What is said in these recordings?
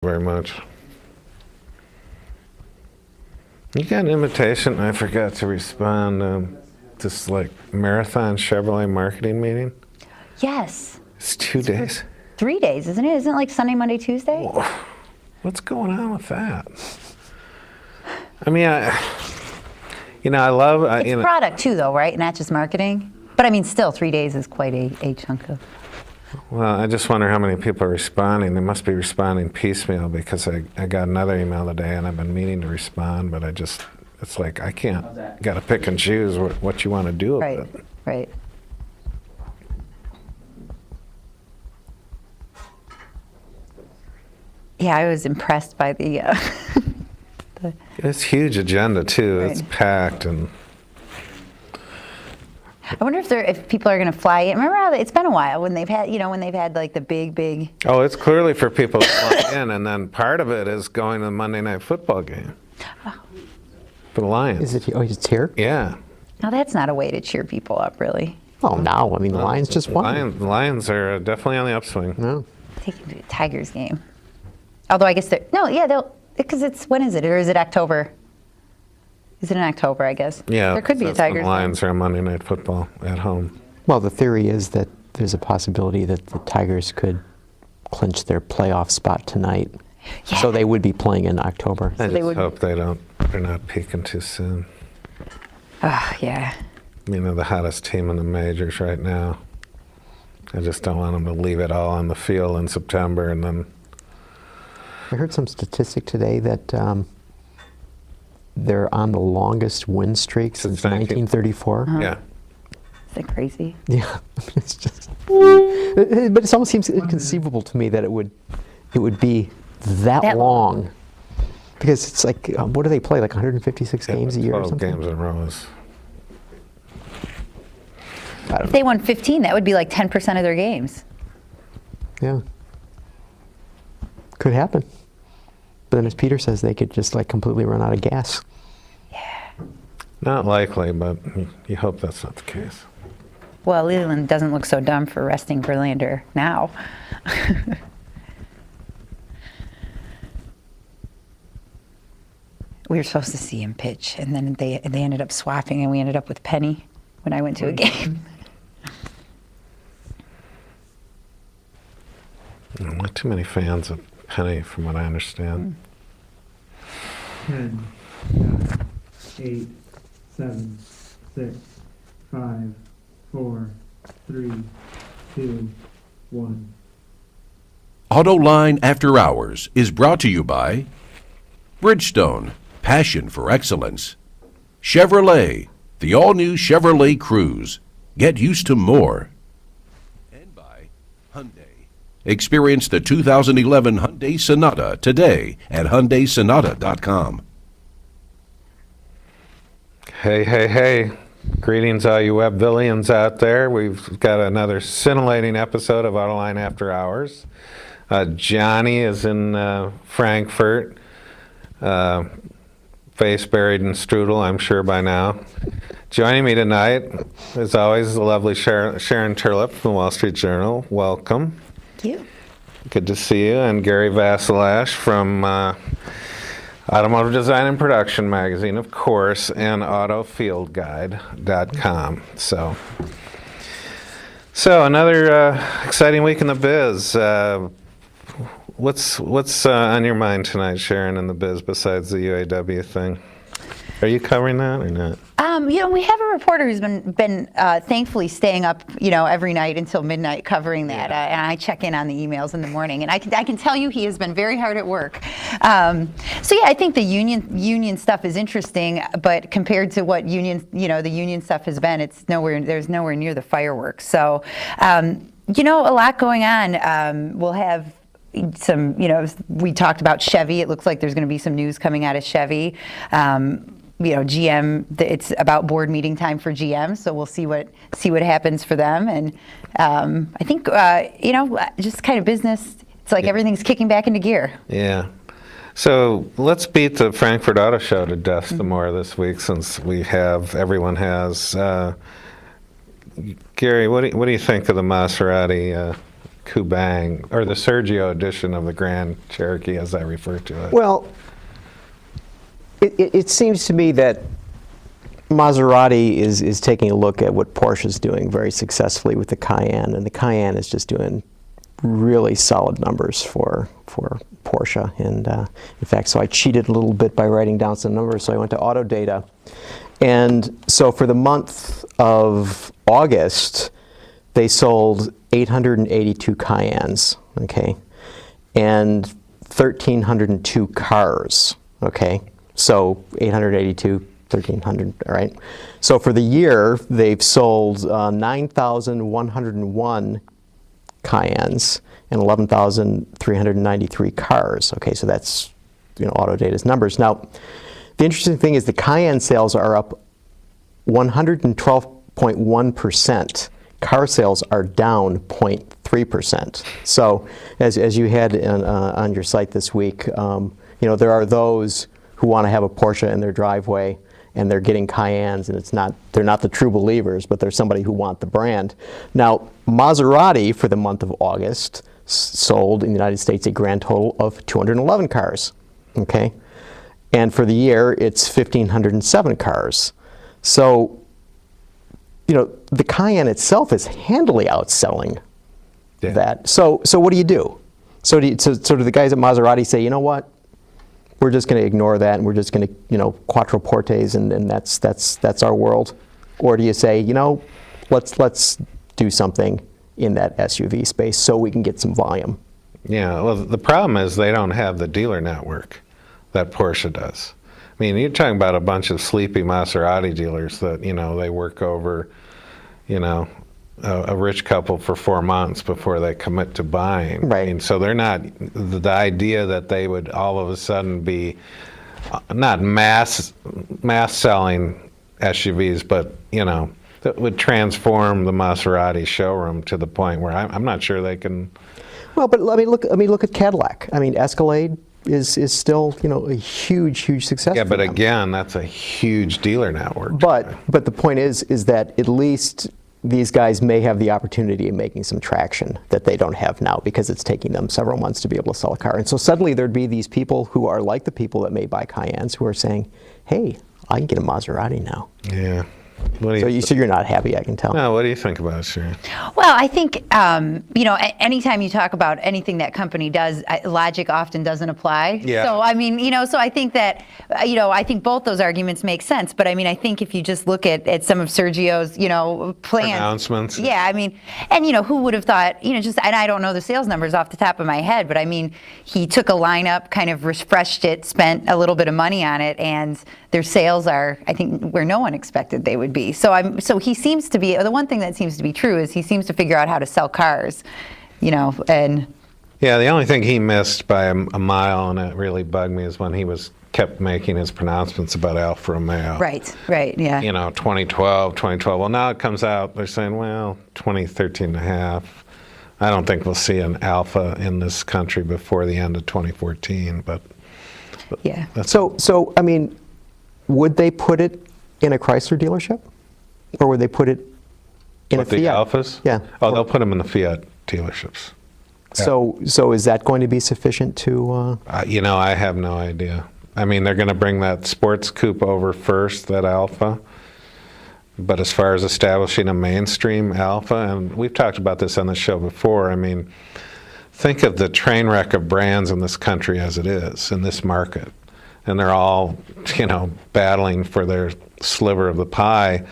very much. You got an invitation. I forgot to respond. This like marathon Chevrolet marketing meeting. Yes. It's 2 days. 3 days, isn't it? Isn't it like Sunday, Monday, Tuesday? Whoa. What's going on with that? I mean, I love. It's product too, though, right? Not just marketing. But I mean, still, 3 days is quite a chunk of. Well, I just wonder how many people are responding. They must be responding piecemeal because I got another email today and I've been meaning to respond, but it's like I can't. Got to pick and choose what you want to do with it. Right. Yeah, I was impressed by the. It's a huge agenda too. Right. It's packed and. I wonder if people are going to fly in. Remember how it's been a while when they've had like the big. Oh, it's clearly for people to fly in, and then part of it is going to the Monday Night Football game. Oh. For the Lions. Is it? Oh, it's here? Yeah. Now that's not a way to cheer people up, really. Oh, no. I mean, the Lions just won. The Lions are definitely on the upswing. No. Taking to a Tigers game. Although I guess they'll because when is it, or is it October? Is it in October, I guess? Yeah. There could be a Tigers The Lions are on Monday Night Football at home. Well, the theory is that there's a possibility that the Tigers could clinch their playoff spot tonight. Yeah. So they would be playing in October. I just hope they're not peaking too soon. Yeah. They're the hottest team in the majors right now. I just don't want them to leave it all on the field in September and then. I heard some statistic today that they're on the longest win streak since 1934. Uh-huh. Yeah. Is that crazy? Yeah, it's just. But it almost seems inconceivable to me that it would be that long. Because it's like, what do they play? Like 156 games a year or something? 12 games in a row. If they won 15, that would be like 10% of their games. Yeah. Could happen. But then, as Peter says, they could just like completely run out of gas. Yeah. Not likely, but you hope that's not the case. Well, Leland doesn't look so dumb for resting Verlander now. We were supposed to see him pitch, and then they ended up swapping, and we ended up with Penny when I went to a game. Not too many fans of Penny, from what I understand. 10, 9, 8, 7, 6, 5, 4, 3, 2, 1. Autoline After Hours is brought to you by Bridgestone, passion for excellence. Chevrolet, the all-new Chevrolet Cruze. Get used to more. And by Hyundai. Experience the 2011 Hyundai Sonata today at HyundaiSonata.com. Hey. Greetings, all you web villains out there. We've got another scintillating episode of Autoline After Hours. Johnny is in Frankfurt. Face buried in strudel, I'm sure by now. Joining me tonight, as always, the lovely Sharon Terlep from the Wall Street Journal. Welcome. Thank you. Good to see you. And Gary Vasilash from Automotive Design and Production magazine, of course, and AutoFieldGuide.com. So another exciting week in the biz. What's on your mind tonight, Sharon, in the biz besides the UAW thing? Are you covering that or not? We have a reporter who's been thankfully staying up, every night until midnight covering that. And I check in on the emails in the morning, and I can tell you he has been very hard at work. I think the union stuff is interesting, but compared to what the union stuff has been, there's nowhere near the fireworks. So, a lot going on. We'll have some, we talked about Chevy. It looks like there's going to be some news coming out of Chevy. GM, it's about board meeting time for GM, so we'll see what happens for them. And I think, just kind of business, it's like everything's kicking back into gear. Yeah. So let's beat the Frankfurt Auto Show to death some more this week, since everyone has. Gary, what do you think of the Maserati Kubang, or the Sergio edition of the Grand Cherokee, as I refer to it. Well, it seems to me that Maserati is taking a look at what Porsche's doing very successfully with the Cayenne, and the Cayenne is just doing really solid numbers for Porsche. And in fact, so I cheated a little bit by writing down some numbers. So I went to Autodata, and so for the month of August, they sold 882 Cayennes, okay, and 1,302 cars, okay. So 882, 1,300, all right. So for the year, they've sold 9,101 Cayennes and 11,393 cars. Okay, so that's, Autodata's numbers. Now, the interesting thing is the Cayenne sales are up 112.1%. Car sales are down 0.3%. So, as you had on your site this week, there are those who want to have a Porsche in their driveway, and they're getting Cayennes, and they're not the true believers, but they're somebody who want the brand. Now, Maserati for the month of August sold in the United States a grand total of 211 cars, okay? And for the year, it's 1,507 cars. So, the Cayenne itself is handily outselling that. So what do you do? So do the guys at Maserati say, you know what? We're just going to ignore that, and we're just going to, quattroportes, and that's our world? Or do you say, let's do something in that SUV space so we can get some volume? Yeah, well, the problem is they don't have the dealer network that Porsche does. I mean, you're talking about a bunch of sleepy Maserati dealers that, they work over, a rich couple for 4 months before they commit to buying. Right. And so they're not, the idea that they would all of a sudden be not mass selling SUVs, but, that would transform the Maserati showroom to the point where I'm not sure they can. Well, but look at Cadillac. I mean, Escalade is still, a huge success. Yeah, for but them. again, that's a huge dealer network. But the point is that at least these guys may have the opportunity of making some traction that they don't have now, because it's taking them several months to be able to sell a car. And so suddenly there'd be these people who are like the people that may buy Cayennes who are saying, hey, I can get a Maserati now. Yeah. What do you So you're not happy, I can tell. No, what do you think about it, Sharon? Well, I think, anytime you talk about anything that company does, logic often doesn't apply. Yeah. So, so I think that, I think both those arguments make sense. But, I think if you just look at some of Sergio's, plans. Announcements. Yeah, and, who would have thought, and I don't know the sales numbers off the top of my head, but, he took a lineup, kind of refreshed it, spent a little bit of money on it, and their sales are, I think, where no one expected they would be. So he seems to be, the one thing that seems to be true is he seems to figure out how to sell cars, and. Yeah, the only thing he missed by a mile, and it really bugged me, is when he kept making his pronouncements about Alfa Romeo. Right, yeah. 2012. Well, now it comes out, they're saying, 2013 and a half. I don't think we'll see an Alfa in this country before the end of 2014, but yeah. So would they put it in a Chrysler dealership? Or would they put it in a Fiat? The Alfas? Yeah. Oh, they'll put them in the Fiat dealerships. So is that going to be sufficient to? I have no idea. They're going to bring that sports coupe over first, that Alfa. But as far as establishing a mainstream Alfa, and we've talked about this on the show before, think of the train wreck of brands in this country as it is, in this market. And they're all, battling for their sliver of the pie.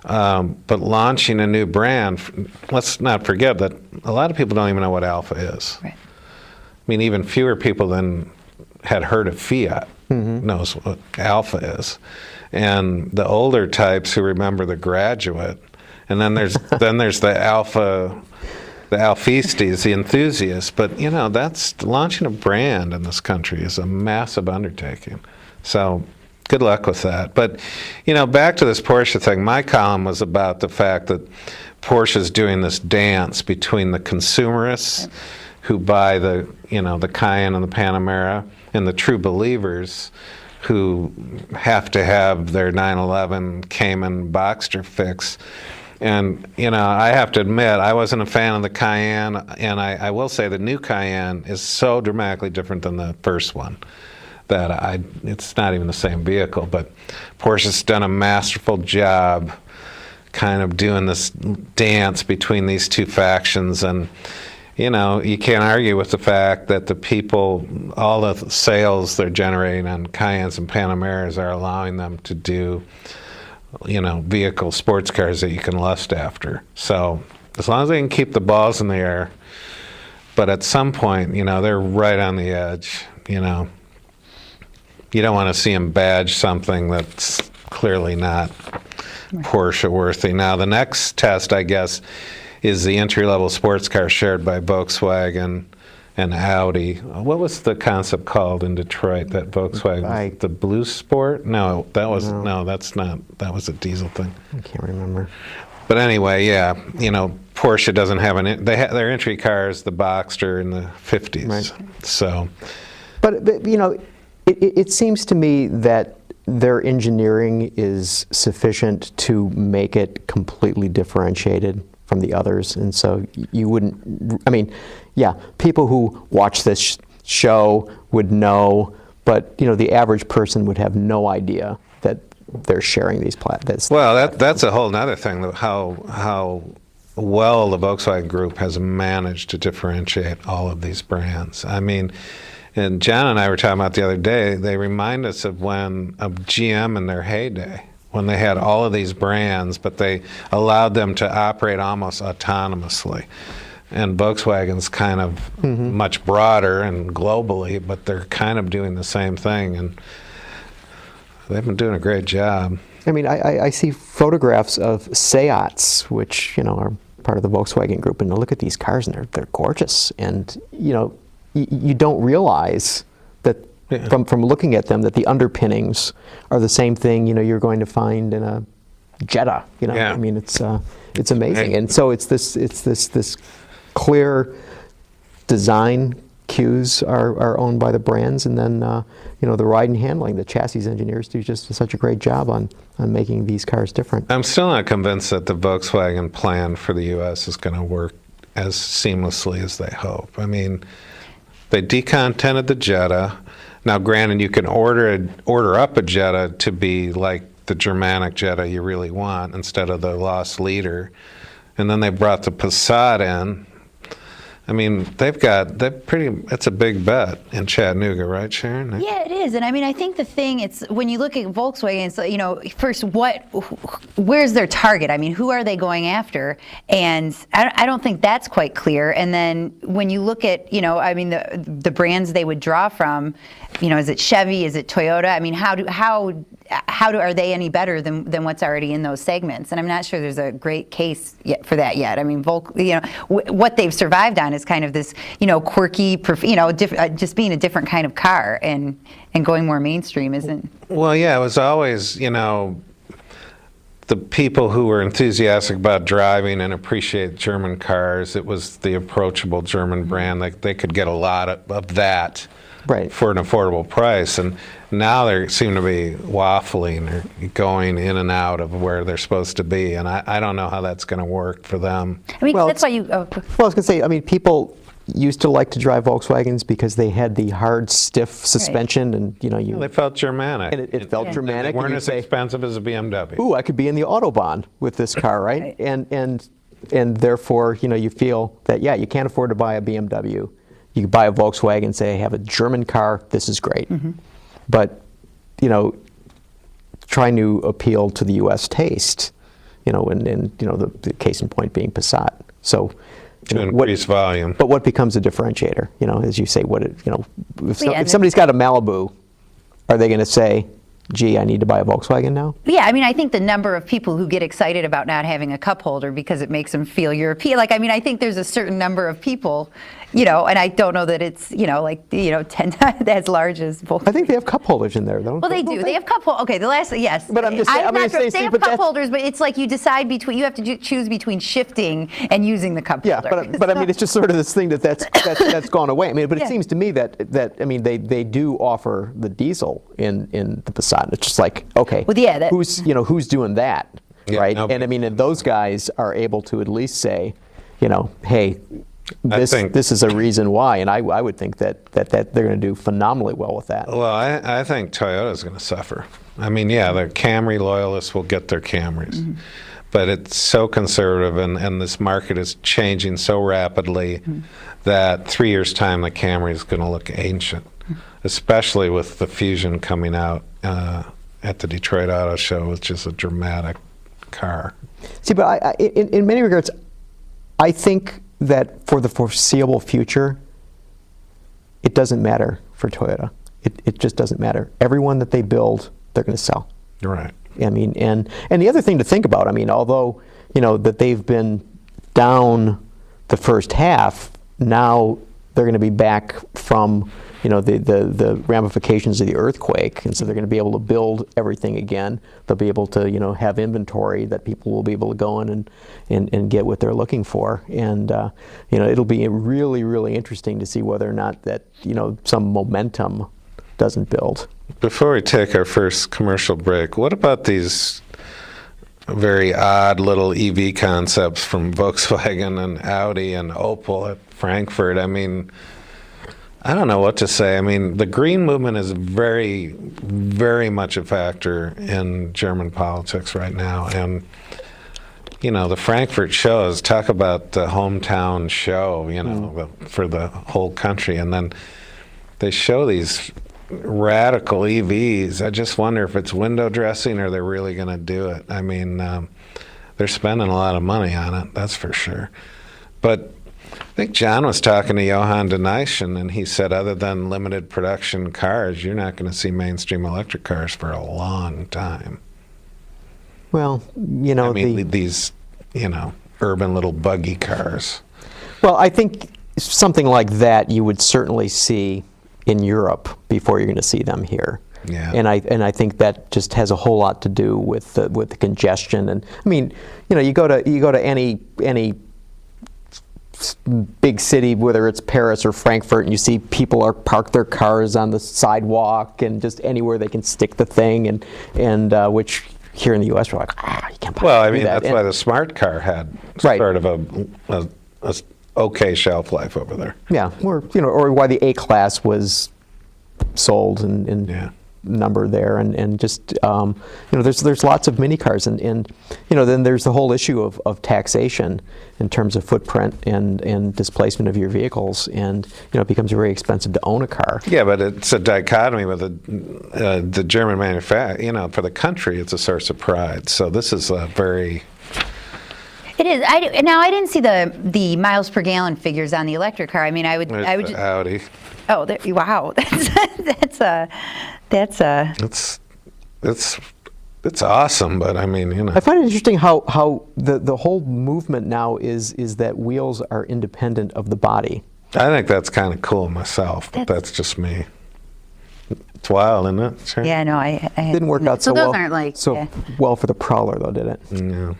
But launching a new brand, let's not forget that a lot of people don't even know what Alfa is. Right. Even fewer people than had heard of Fiat knows what Alfa is. And the older types who remember the Graduate, and then there's the Alfa, the Alfistis, the enthusiasts. But that's launching a brand in this country is a massive undertaking. So good luck with that. But back to this Porsche thing. My column was about the fact that Porsche's doing this dance between the consumerists who buy the Cayenne and the Panamera, and the true believers who have to have their 911 Cayman Boxster fix. And, I have to admit, I wasn't a fan of the Cayenne, and I will say the new Cayenne is so dramatically different than the first one that it's not even the same vehicle. But Porsche's done a masterful job kind of doing this dance between these two factions. And, you can't argue with the fact that the people, all the sales they're generating on Cayennes and Panameras are allowing them to do sports cars that you can lust after. So as long as they can keep the balls in the air, but at some point, they're right on the edge. You don't want to see them badge something that's clearly not Porsche worthy. Now the next test, I guess, is the entry-level sports car shared by Volkswagen and Audi. What was the concept called in Detroit that Volkswagen? The Blue Sport? No, that was that's not. That was a diesel thing. I can't remember. But anyway, yeah, Porsche doesn't have their entry car is the Boxster in the 50s. Right. So, but it seems to me that their engineering is sufficient to make it completely differentiated from the others, and so you wouldn't. I mean, yeah, people who watch this show would know, but the average person would have no idea that they're sharing these platforms. Well, that's a whole nother thing. How well the Volkswagen Group has managed to differentiate all of these brands. I mean, and John and I were talking about the other day. They remind us of GM in their heyday, when they had all of these brands, but they allowed them to operate almost autonomously. And Volkswagen's kind of much broader and globally, but they're kind of doing the same thing, and they've been doing a great job. I mean, I see photographs of Seats, which are part of the Volkswagen Group, and look at these cars, and they're gorgeous. And you don't realize that. Yeah. From looking at them, that the underpinnings are the same thing you're going to find in a Jetta. Yeah. I mean, it's amazing, and so it's this clear design cues are owned by the brands, and then the ride and handling. The chassis engineers do just such a great job on making these cars different. I'm still not convinced that the Volkswagen plan for the U.S. is going to work as seamlessly as they hope. I mean, they decontented the Jetta. Now, granted, you can order up a Jetta to be like the Germanic Jetta you really want instead of the lost leader, and then they brought the Passat in. I mean, it's a big bet in Chattanooga, right, Sharon? Yeah, it is. And I mean, I think the thing, it's when you look at Volkswagen, it's, first, where's their target? I mean, who are they going after? And I don't think that's quite clear. And then when you look at, I mean, the brands they would draw from, is it Chevy? Is it Toyota? I mean, are they any better than what's already in those segments? And I'm not sure there's a great case for that yet. I mean, what they've survived on is kind of this, quirky, just being a different kind of car and going more mainstream, isn't? Well, yeah, it was always, the people who were enthusiastic about driving and appreciate German cars. It was the approachable German brand. They could get a lot of that. Right. For an affordable price, and now they seem to be waffling or going in and out of where they're supposed to be, and I don't know how that's going to work for them. I mean, that's why you. Well, I was going to say, I mean, people used to like to drive Volkswagens because they had the hard, stiff suspension, and they felt Germanic. And it felt Germanic. They weren't as expensive as a BMW. Ooh, I could be in the Autobahn with this car, right? And therefore, you feel that you can't afford to buy a BMW. You could buy a Volkswagen and say, I have a German car, this is great. Mm-hmm. But, trying to appeal to the U.S. taste, and the case in point being Passat. So, to increase volume. But what becomes a differentiator? As you say, if somebody's got a Malibu, are they going to say, gee, I need to buy a Volkswagen now? Yeah, I mean, I think the number of people who get excited about not having a cup holder because it makes them feel European, I think there's a certain number of people, and I don't know that it's, 10 times as large as Volkswagen. I think they have cup holders in there, though. Well, they do. They have cup holders. Okay, yes. But I'm just saying, they have cup holders, but it's like you decide you have to choose between shifting and using the cup holder. Yeah, but I mean, it's just sort of this thing that's gone away. I mean, but it seems to me that they do offer the diesel in the Passat. It's just like, okay, who's doing that? Yeah, right? no- And I mean, and those guys are able to at least say, hey, think- this is a reason why, and I would think that they're going to do phenomenally well with that. Well, I think Toyota's going to suffer. I mean, yeah, the Camry loyalists will get their Camrys, but it's so conservative, and this market is changing so rapidly that 3 years' time, the Camry is going to look ancient, especially with the Fusion coming out at the Detroit Auto Show, which is a dramatic car. See, but in many regards, I think that for the foreseeable future, it doesn't matter for Toyota. It just doesn't matter. Everyone that they build, they're going to sell. Right. I mean, and the other thing to think about, I mean, although, that they've been down the first half, now they're going to be back from, the ramifications of the earthquake, and so they're going to be able to build everything again. They'll be able to, have inventory that people will be able to go in and get what they're looking for. And, it'll be really, really interesting to see whether or not that, some momentum doesn't build. Before we take our first commercial break, what about these very odd little EV concepts from Volkswagen and Audi and Opel at Frankfurt? I mean, I don't know what to say. I mean, the green movement is very, very much a factor in German politics right now. And, the Frankfurt shows, talk about the hometown show, for the whole country. And then they show these radical EVs. I just wonder if it's window dressing or they're really going to do it. I mean, they're spending a lot of money on it, that's for sure. But I think John was talking to Johan de Nysschen, and he said other than limited production cars, you're not going to see mainstream electric cars for a long time. Well, I mean, these, urban little buggy cars. Well, I think something like that you would certainly see in Europe before you're going to see them here. Yeah. And I think that just has a whole lot to do with the congestion. And I mean, you go to any big city, whether it's Paris or Frankfurt, and you see people are parked their cars on the sidewalk and just anywhere they can stick the thing, and which here in the U.S. we're like, you can't possibly Well, I do mean, that. that's why the smart car had Right. sort of a okay shelf life over there. Yeah, or why the A-Class was sold and Yeah. number there, and just there's lots of mini cars, and then there's the whole issue of taxation in terms of footprint and displacement of your vehicles, and it becomes very expensive to own a car. Yeah, but it's a dichotomy with the German manufacturer. For the country, it's a source of pride. So this is a very... It is. I didn't see the miles per gallon figures on the electric car. I mean, I would There's just, the Audi. oh, wow, It's awesome, but I mean, I find it interesting how the whole movement now is that wheels are independent of the body. I think that's kind of cool myself, but that's just me. It's wild, isn't it? Sure. yeah, no, I Didn't work out so those well. aren't like so yeah. well for the Prowler, though, did it? Yeah.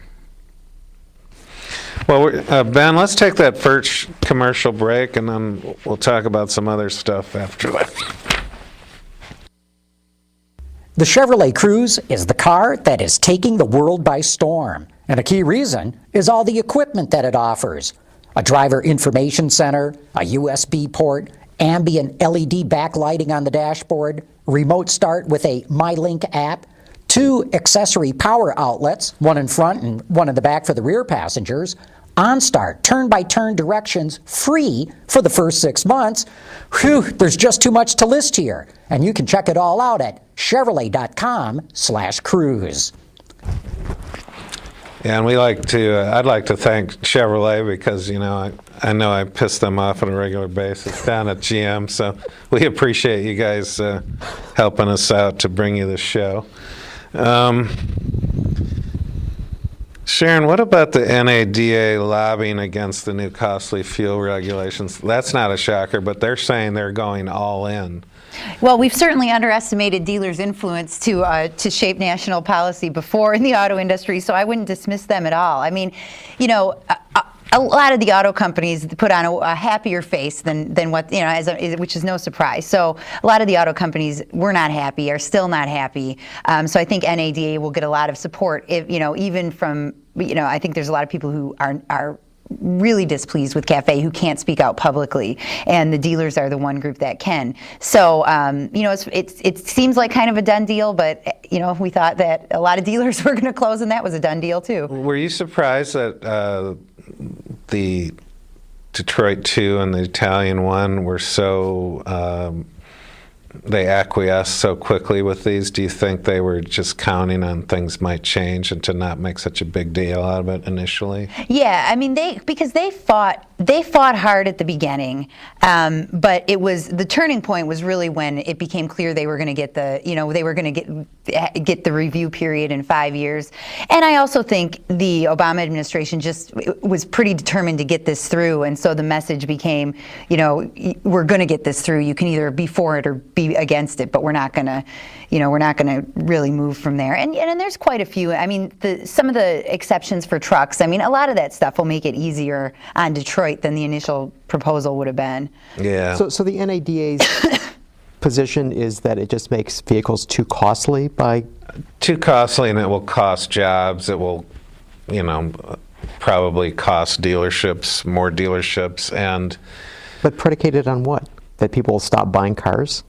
Well, Ben, let's take that first commercial break, and then we'll talk about some other stuff after that. The Chevrolet Cruze is the car that is taking the world by storm. And a key reason is all the equipment that it offers. A driver information center, a USB port, ambient LED backlighting on the dashboard, remote start with a MyLink app, 2 accessory power outlets, one in front and one in the back for the rear passengers, OnStart, turn-by-turn directions, free for the first 6 months. Whew, there's just too much to list here. And you can check it all out at Chevrolet.com/cruise. Yeah, and I'd like to thank Chevrolet because, I know I piss them off on a regular basis down at GM, so we appreciate you guys helping us out to bring you this show. Sharon, what about the NADA lobbying against the new costly fuel regulations? That's not a shocker, but they're saying they're going all in. Well, we've certainly underestimated dealers' influence to shape national policy before in the auto industry, so I wouldn't dismiss them at all. I mean, a lot of the auto companies put on a happier face than what, which is no surprise. So a lot of the auto companies were not happy, are still not happy. So I think NADA will get a lot of support, if, even from, I think there's a lot of people who are really displeased with CAFE who can't speak out publicly, and the dealers are the one group that can. So it seems like kind of a done deal, but we thought that a lot of dealers were going to close, and that was a done deal too. Were you surprised that the Detroit 2 and the Italian 1 were so they acquiesced so quickly with these? Do you think they were just counting on things might change and to not make such a big deal out of it initially? Yeah, I mean, because they fought hard at the beginning, but the turning point was really when it became clear they were going to get get the review period in 5 years. And I also think the Obama administration just was pretty determined to get this through, and so the message became, we're going to get this through. You can either be for it or be against it, but we're not going to really move from there. And there's quite a few. I mean, some of the exceptions for trucks. I mean, a lot of that stuff will make it easier on Detroit than the initial proposal would have been. Yeah. So the NADA's position is that it just makes vehicles too costly Too costly, and it will cost jobs. It will, probably cost dealerships, more dealerships, and. But predicated on what? That people will stop buying cars?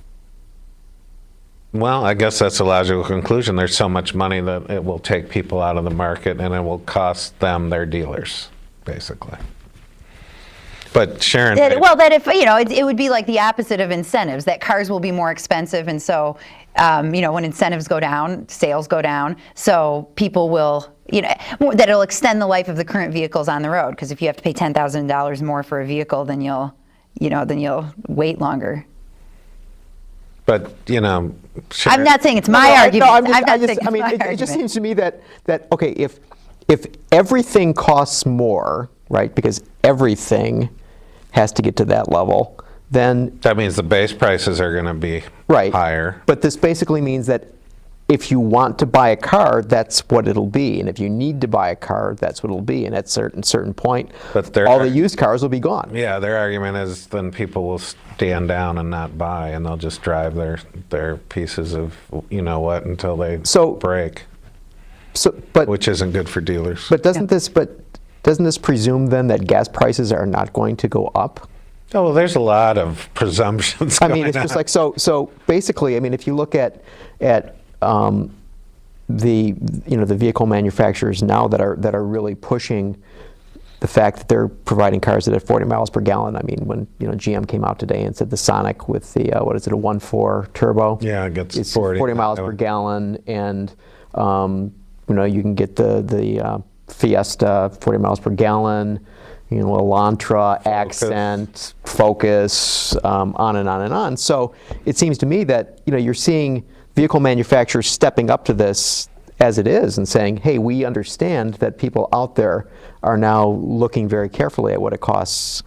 Well, I guess that's a logical conclusion. There's so much money that it will take people out of the market, and it will cost them their dealers, basically. But Sharon, it would be like the opposite of incentives. That cars will be more expensive, and so when incentives go down, sales go down. So people will, that it'll extend the life of the current vehicles on the road. Because if you have to pay $10,000 more for a vehicle, then you'll wait longer. But Sharon, I'm not saying it's my argument. It just seems to me that okay, if everything costs more, right? Because everything has to get to that level, then that means the base prices are going to be higher. But this basically means that if you want to buy a car, that's what it'll be, and if you need to buy a car, that's what it'll be. And at certain point, all the used cars will be gone. Yeah, their argument is then people will stand down and not buy, and they'll just drive their pieces of until they break. Which isn't good for dealers. But doesn't this presume then that gas prices are not going to go up? Oh, well, there's a lot of presumptions. It's just like so basically. I mean, if you look at the vehicle manufacturers now that are really pushing the fact that they're providing cars that have 40 miles per gallon. I mean, when GM came out today and said the Sonic with the a 1.4 turbo. Yeah, it gets it's 40 miles per gallon, and you can get the Fiesta 40 miles per gallon. Elantra, Accent, Focus, on and on and on. So it seems to me that you're seeing vehicle manufacturers stepping up to this as it is and saying, hey, we understand that people out there are now looking very carefully at what it costs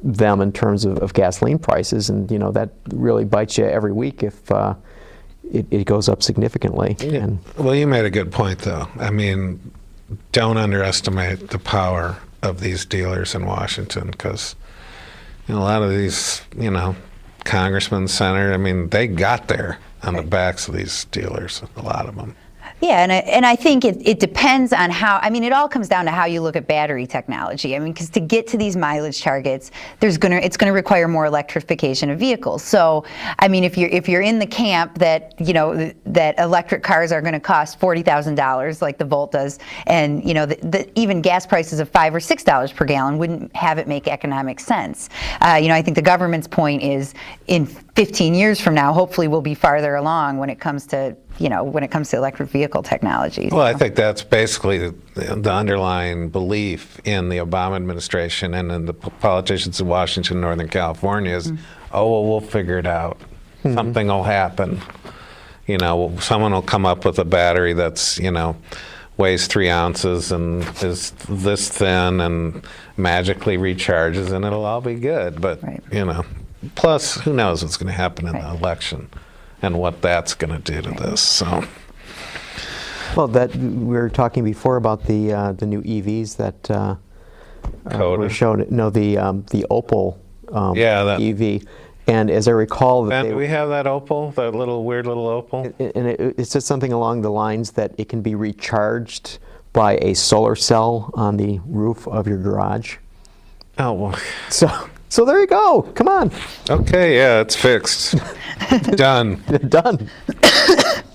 them in terms of gasoline prices, and that really bites you every week if it goes up significantly. Yeah. Well, you made a good point, though. I mean, don't underestimate the power of these dealers in Washington, because a lot of these, congressmen, senators, they got there on the backs of these dealers, a lot of them. Yeah, and I think it depends on how, it all comes down to how you look at battery technology. Because to get to these mileage targets, it's going to require more electrification of vehicles. So, if you're in the camp that, that electric cars are going to cost $40,000 like the Volt does, and, even gas prices of $5 or $6 per gallon wouldn't have it make economic sense. I think the government's point is in 15 years from now, hopefully we'll be farther along when it comes to electric vehicle technology. Well, I think that's basically the underlying belief in the Obama administration and in the politicians in Washington, Northern California is, we'll figure it out. Mm-hmm. Something will happen. Someone will come up with a battery that's, weighs 3 ounces and is this thin and magically recharges, and it'll all be good. But, plus, who knows what's going to happen in the election and what that's going to do to this. So, well, that we were talking before about the new EVs that Coda. were shown. No, the Opel Yeah, that- EV. And as I recall, that Ben, they, do we have that Opel? That little weird little Opel? and it said something along the lines that it can be recharged by a solar cell on the roof of your garage. Oh, well. So there you go. Come on, Okay, yeah, it's fixed. Done. done.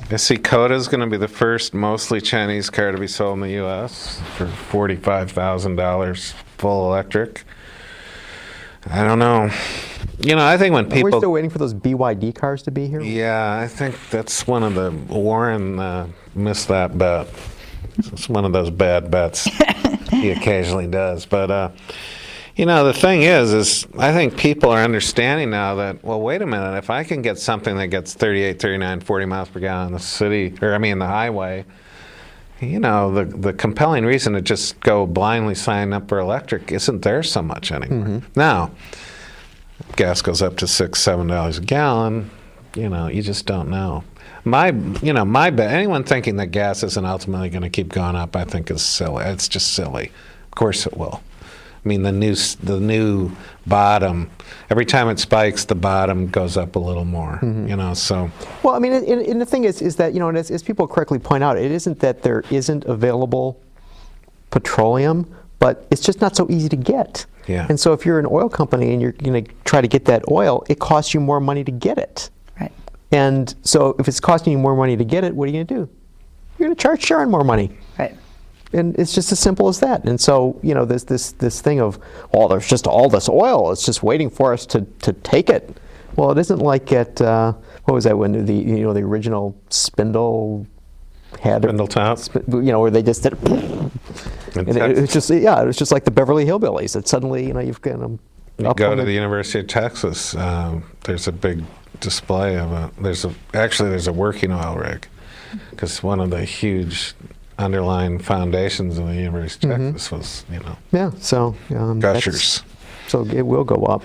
I see Coda's going to be the first mostly Chinese car to be sold in the U.S. for $45,000 full electric. I don't know. You know, I think when Are we people... still waiting for those BYD cars to be here? Yeah, I think that's one of the... Warren missed that bet. It's one of those bad bets he occasionally does. But, you know, the thing is I think people are understanding now that, well, wait a minute, if I can get something that gets 38, 39, 40 miles per gallon in the city, or I mean the highway, you know, the compelling reason to just go blindly sign up for electric isn't there so much anymore. Now, gas goes up to $6, $7 a gallon, you know, you just don't know. My bet, anyone thinking that gas isn't ultimately going to keep going up, I think is silly. It's just silly. Of course it will. I mean, the new bottom, every time it spikes, the bottom goes up a little more, you know, so. Well, I mean, and the thing is that, you know, and as people correctly point out, it isn't that there isn't available petroleum, but it's just not so easy to get. Yeah. And so if you're an oil company and you're going to try to get that oil, it costs you more money to get it. Right. And so if it's costing you more money to get it, what are you going to do? You're going to charge Sharon more money. Right. And it's just as simple as that. And so, you know, this thing of, oh, there's just all this oil, it's just waiting for us to take it. Well, it isn't like at, what was that, when the original Spindle had Spindle top? you know, where they just did and it was just, yeah, it was just like the Beverly Hillbillies. That suddenly, you know, you've got them You go to the University of Texas, there's a big display of there's a working oil rig, because one of the huge underlying foundations of the University of Texas was, you know, yeah, so gushers. So it will go up.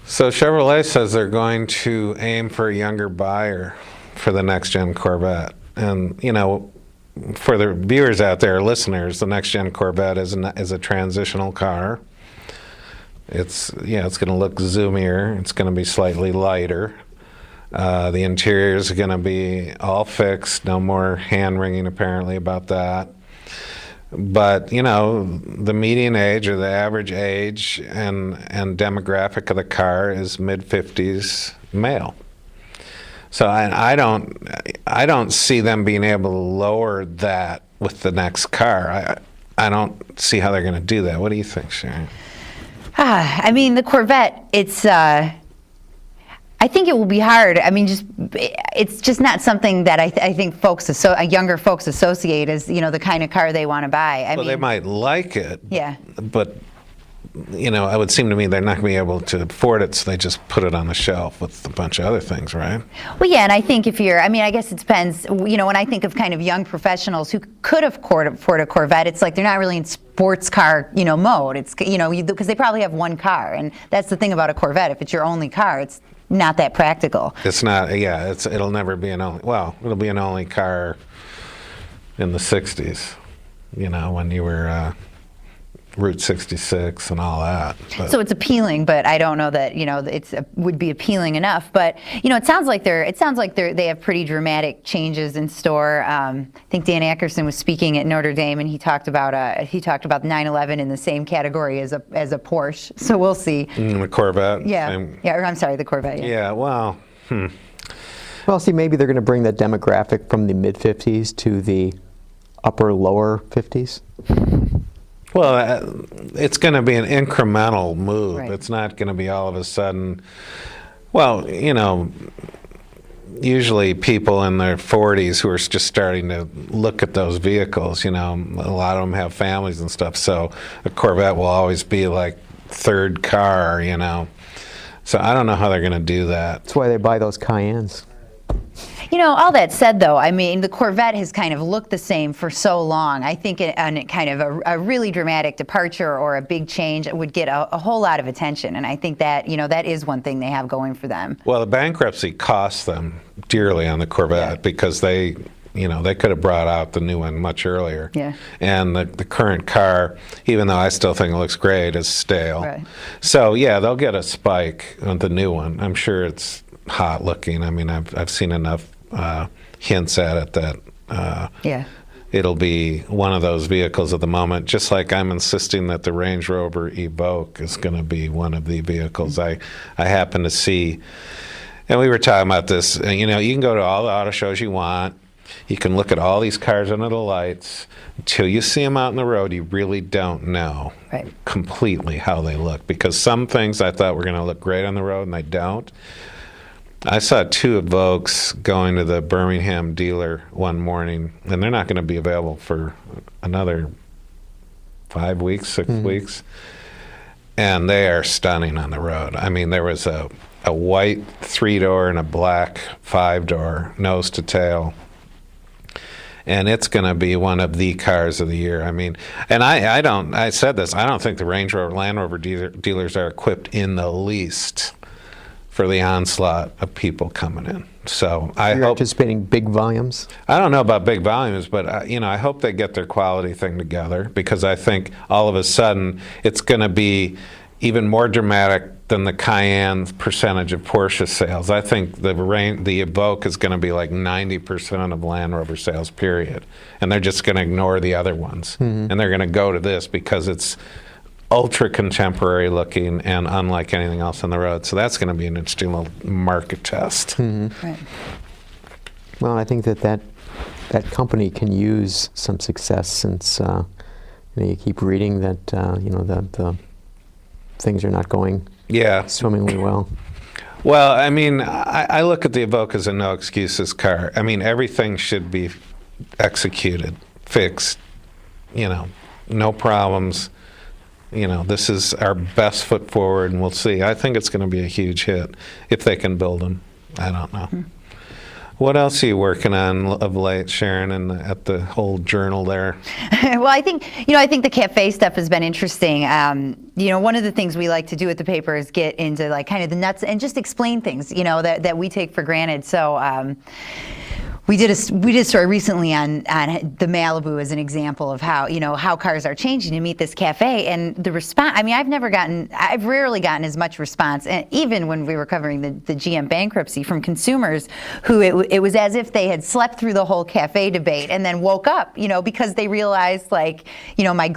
So Chevrolet says they're going to aim for a younger buyer for the next-gen Corvette. And, you know, for the viewers out there, listeners, the next-gen Corvette is a transitional car. It's going to look zoomier. It's going to be slightly lighter. The interior is going to be all fixed. No more hand-wringing, apparently, about that. But, you know, the median age or the average age and demographic of the car is mid-50s male. So I don't see them being able to lower that with the next car. I don't see how they're going to do that. What do you think, Sharon? I mean, the Corvette, I think it will be hard. I mean, it's just not something that I think younger folks associate as, you know, the kind of car they want to buy. I mean, They might like it. Yeah. But, you know, it would seem to me they're not going to be able to afford it, so they just put it on the shelf with a bunch of other things, right? Well, yeah, and I think I guess it depends. You know, when I think of kind of young professionals who could afford a Corvette, it's like they're not really in sports car, you know, mode. It's, you know, because they probably have one car, and that's the thing about a Corvette. If it's your only car, it's not that practical. It's not, yeah, it'll never be it'll be an only car in the 60s, you know, when you were Route 66 and all that. But. So it's appealing, but I don't know that, you know, would be appealing enough. But, you know, it sounds like they have pretty dramatic changes in store. I think Dan Ackerson was speaking at Notre Dame, and he talked about 911 in the same category as a Porsche. So we'll see. The Corvette. Yeah. Yeah. Or I'm sorry, the Corvette. Yeah. Yeah. Well. Well, see, maybe they're going to bring that demographic from the mid-50s to the lower 50s. Well, it's going to be an incremental move. Right. It's not going to be all of a sudden. Well, you know, usually people in their 40s who are just starting to look at those vehicles, you know, a lot of them have families and stuff. So a Corvette will always be like third car, you know. So I don't know how they're going to do that. That's why they buy those Cayennes. You know, all that said, though, I mean, the Corvette has kind of looked the same for so long. I think kind of a really dramatic departure or a big change would get a whole lot of attention. And I think that, you know, that is one thing they have going for them. Well, the bankruptcy cost them dearly on the Corvette because they You know, they could have brought out the new one much earlier. Yeah. And the current car, even though I still think it looks great, is stale. Right. So yeah, they'll get a spike on the new one. I'm sure it's hot looking. I mean, I've seen enough hints at it that Yeah. it'll be one of those vehicles of the moment, just like I'm insisting that the Range Rover Evoque is going to be one of the vehicles. I happen to see, and we were talking about this, you know, you can go to all the auto shows you want. You can look at all these cars under the lights. Until you see them out on the road, you really don't know Right. completely how they look. Because some things I thought were going to look great on the road, and they don't. I saw 2 Evoques going to the Birmingham dealer one morning, and they're not going to be available for another 5 weeks, 6 weeks. And they are stunning on the road. I mean, there was a white 3-door and a black 5-door, nose to tail. And it's going to be one of the cars of the year. I mean, and I said this, I don't think the Range Rover, Land Rover dealers are equipped in the least for the onslaught of people coming in. So I You're hope, anticipating big volumes? I don't know about big volumes, but you know, I hope they get their quality thing together, because I think all of a sudden it's going to be even more dramatic than the Cayenne percentage of Porsche sales. I think the Evoque is going to be like 90% of Land Rover sales, period. And they're just going to ignore the other ones. And they're going to go to this because it's ultra contemporary looking and unlike anything else on the road. So that's going to be an interesting little market test. Right. Well, I think that company can use some success, since you know, you keep reading that you know, the things are not going Yeah. swimmingly well. Well, I mean, I look at the Evoque as a no excuses car. I mean, everything should be executed, fixed, you know, no problems. You know, this is our best foot forward, and we'll see. I think it's going to be a huge hit if they can build them. I don't know. What else are you working on of late, Sharon, at the whole journal there? Well, I think the cafe stuff has been interesting. You know, one of the things we like to do at the paper is get into like kind of the nuts and just explain things, you know, that we take for granted. So we did a story recently on the Malibu as an example of how, you know, how cars are changing to meet this cafe, and the response. I mean, I've rarely gotten as much response, and even when we were covering the GM bankruptcy, from consumers who it was as if they had slept through the whole cafe debate and then woke up, you know, because they realized, like, you know, my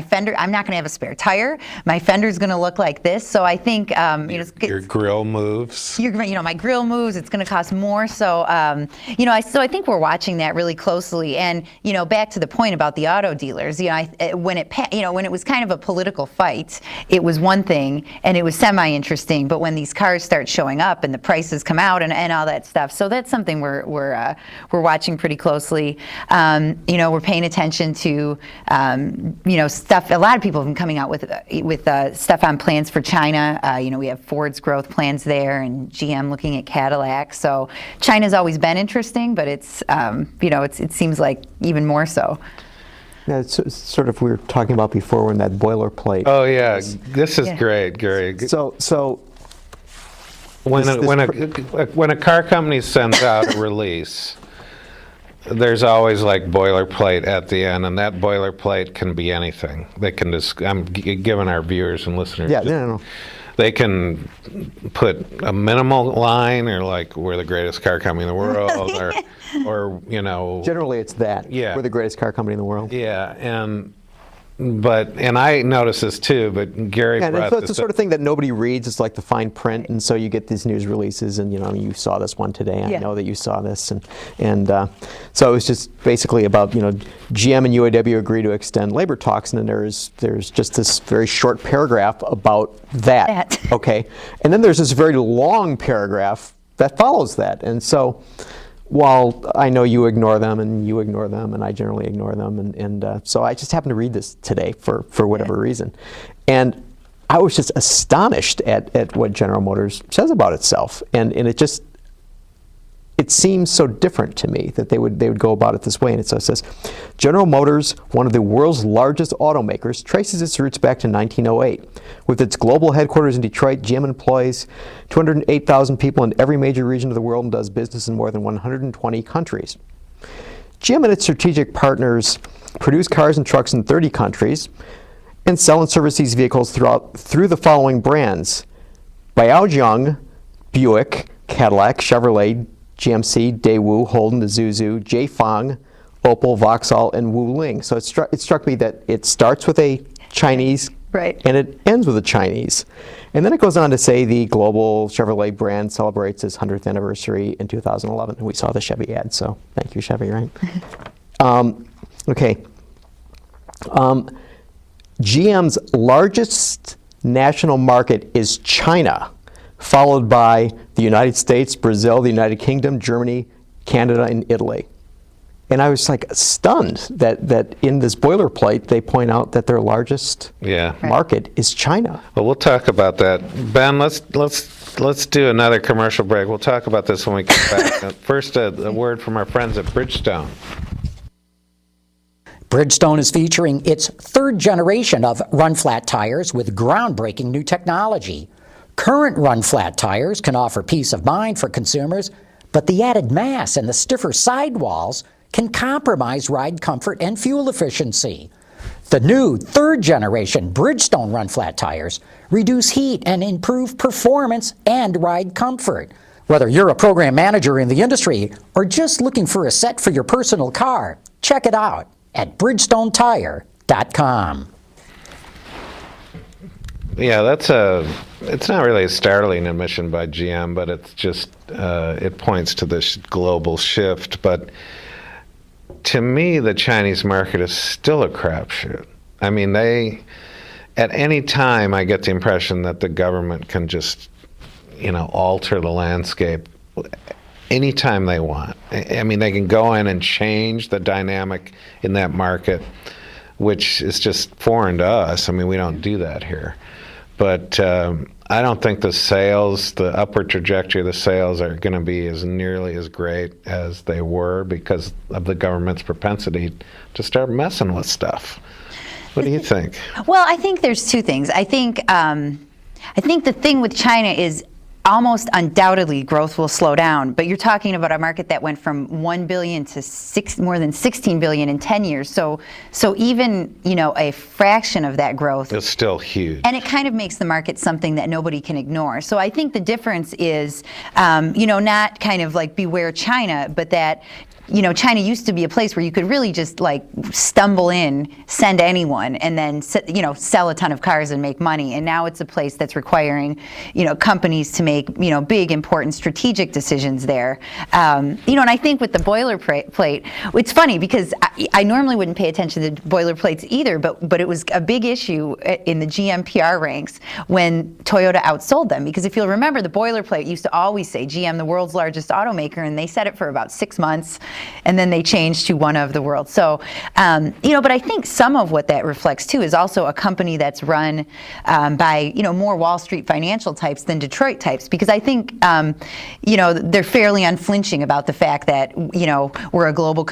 fender, I'm not going to have a spare tire. My fender's going to look like this. So I think you know, Your grill moves. you know, my grill moves. It's going to cost more. So you know, I think we're watching that really closely. And you know, back to the point about the auto dealers, you know, when it was kind of a political fight, it was one thing and it was semi-interesting. But when these cars start showing up and the prices come out and all that stuff, so that's something we're watching pretty closely. You know, we're paying attention to you know, stuff. A lot of people have been coming out with stuff on plans for China. You know, we have Ford's growth plans there, and GM looking at Cadillac. So China's always been interesting, but it's you know, it seems like even more so. Yeah, it's sort of, we were talking about before, when that boilerplate. Oh yeah, this is Yeah. great, Gary. So When this a car company sends out a release, there's always like boilerplate at the end, and that boilerplate can be anything. They can just, I'm giving our viewers and listeners. yeah, no. They can put a minimal line, or like, we're the greatest car company in the world, or you know. Generally, it's that. Yeah. We're the greatest car company in the world. Yeah, and I noticed this too, but Gary Yeah, and brought so it's this the sort up. of thing that nobody reads. It's like the fine print, and so you get these news releases, and you know, you saw this one today. Yeah. I know that you saw this, and so it was just basically about, you know, GM and UAW agree to extend labor talks, and then there's just this very short paragraph about that. Okay, and then there's this very long paragraph that follows that, and so. While I know you ignore them and you ignore them, and I generally ignore them, and so I just happened to read this today for whatever reason. And I was just astonished at what General Motors says about itself. And it seems so different to me that they would go about it this way. And it says, General Motors, one of the world's largest automakers, traces its roots back to 1908. With its global headquarters in Detroit, GM employs 208,000 people in every major region of the world and does business in more than 120 countries. GM and its strategic partners produce cars and trucks in 30 countries and sell and service these vehicles through the following brands: Baojun, Buick, Cadillac, Chevrolet, GMC, Daewoo, Holden, Isuzu, Jifang, Opel, Vauxhall, and Wuling. So it struck me that it starts with a Chinese, Right. and it ends with a Chinese. And then it goes on to say the global Chevrolet brand celebrates its 100th anniversary in 2011. And we saw the Chevy ad, so thank you, Chevy, right? Okay. GM's largest national market is China, followed by the United States, Brazil, the United Kingdom, Germany, Canada, and Italy. And I was like stunned that in this boilerplate they point out that their largest market is China. Well, we'll talk about that. Ben, let's do another commercial break. We'll talk about this when we come back. First, a word from our friends at Bridgestone. Bridgestone is featuring its third generation of run-flat tires with groundbreaking new technology. Current run-flat tires can offer peace of mind for consumers, but the added mass and the stiffer sidewalls can compromise ride comfort and fuel efficiency. The new third-generation Bridgestone run-flat tires reduce heat and improve performance and ride comfort. Whether you're a program manager in the industry or just looking for a set for your personal car, check it out at bridgestonetire.com. Yeah, it's not really a startling admission by GM, but it's just, it points to this global shift. But to me, the Chinese market is still a crapshoot. I mean, at any time, I get the impression that the government can just, alter the landscape anytime they want. I mean, they can go in and change the dynamic in that market, which is just foreign to us. I mean, we don't do that here. But I don't think the upward trajectory of the sales are going to be nearly as great as they were because of the government's propensity to start messing with stuff. What do you think? Well, I think there's two things. I think the thing with China is almost undoubtedly growth will slow down, but you're talking about a market that went from 1 billion to more than 16 billion in 10 years. So even, a fraction of that growth is still huge. And it kind of makes the market something that nobody can ignore. So I think the difference is, not kind of like beware China, but that China used to be a place where you could really just stumble in, send anyone, and then sell a ton of cars and make money. And now it's a place that's requiring companies to make big, important strategic decisions there. And I think with the boilerplate, it's funny because I normally wouldn't pay attention to boilerplates either, but it was a big issue in the GM PR ranks when Toyota outsold them. Because if you'll remember, the boilerplate used to always say GM, the world's largest automaker, and they said it for about 6 months. And then they changed to one of the world. So, but I think some of what that reflects too is also a company that's run by, more Wall Street financial types than Detroit types, because I think, they're fairly unflinching about the fact that, we're a global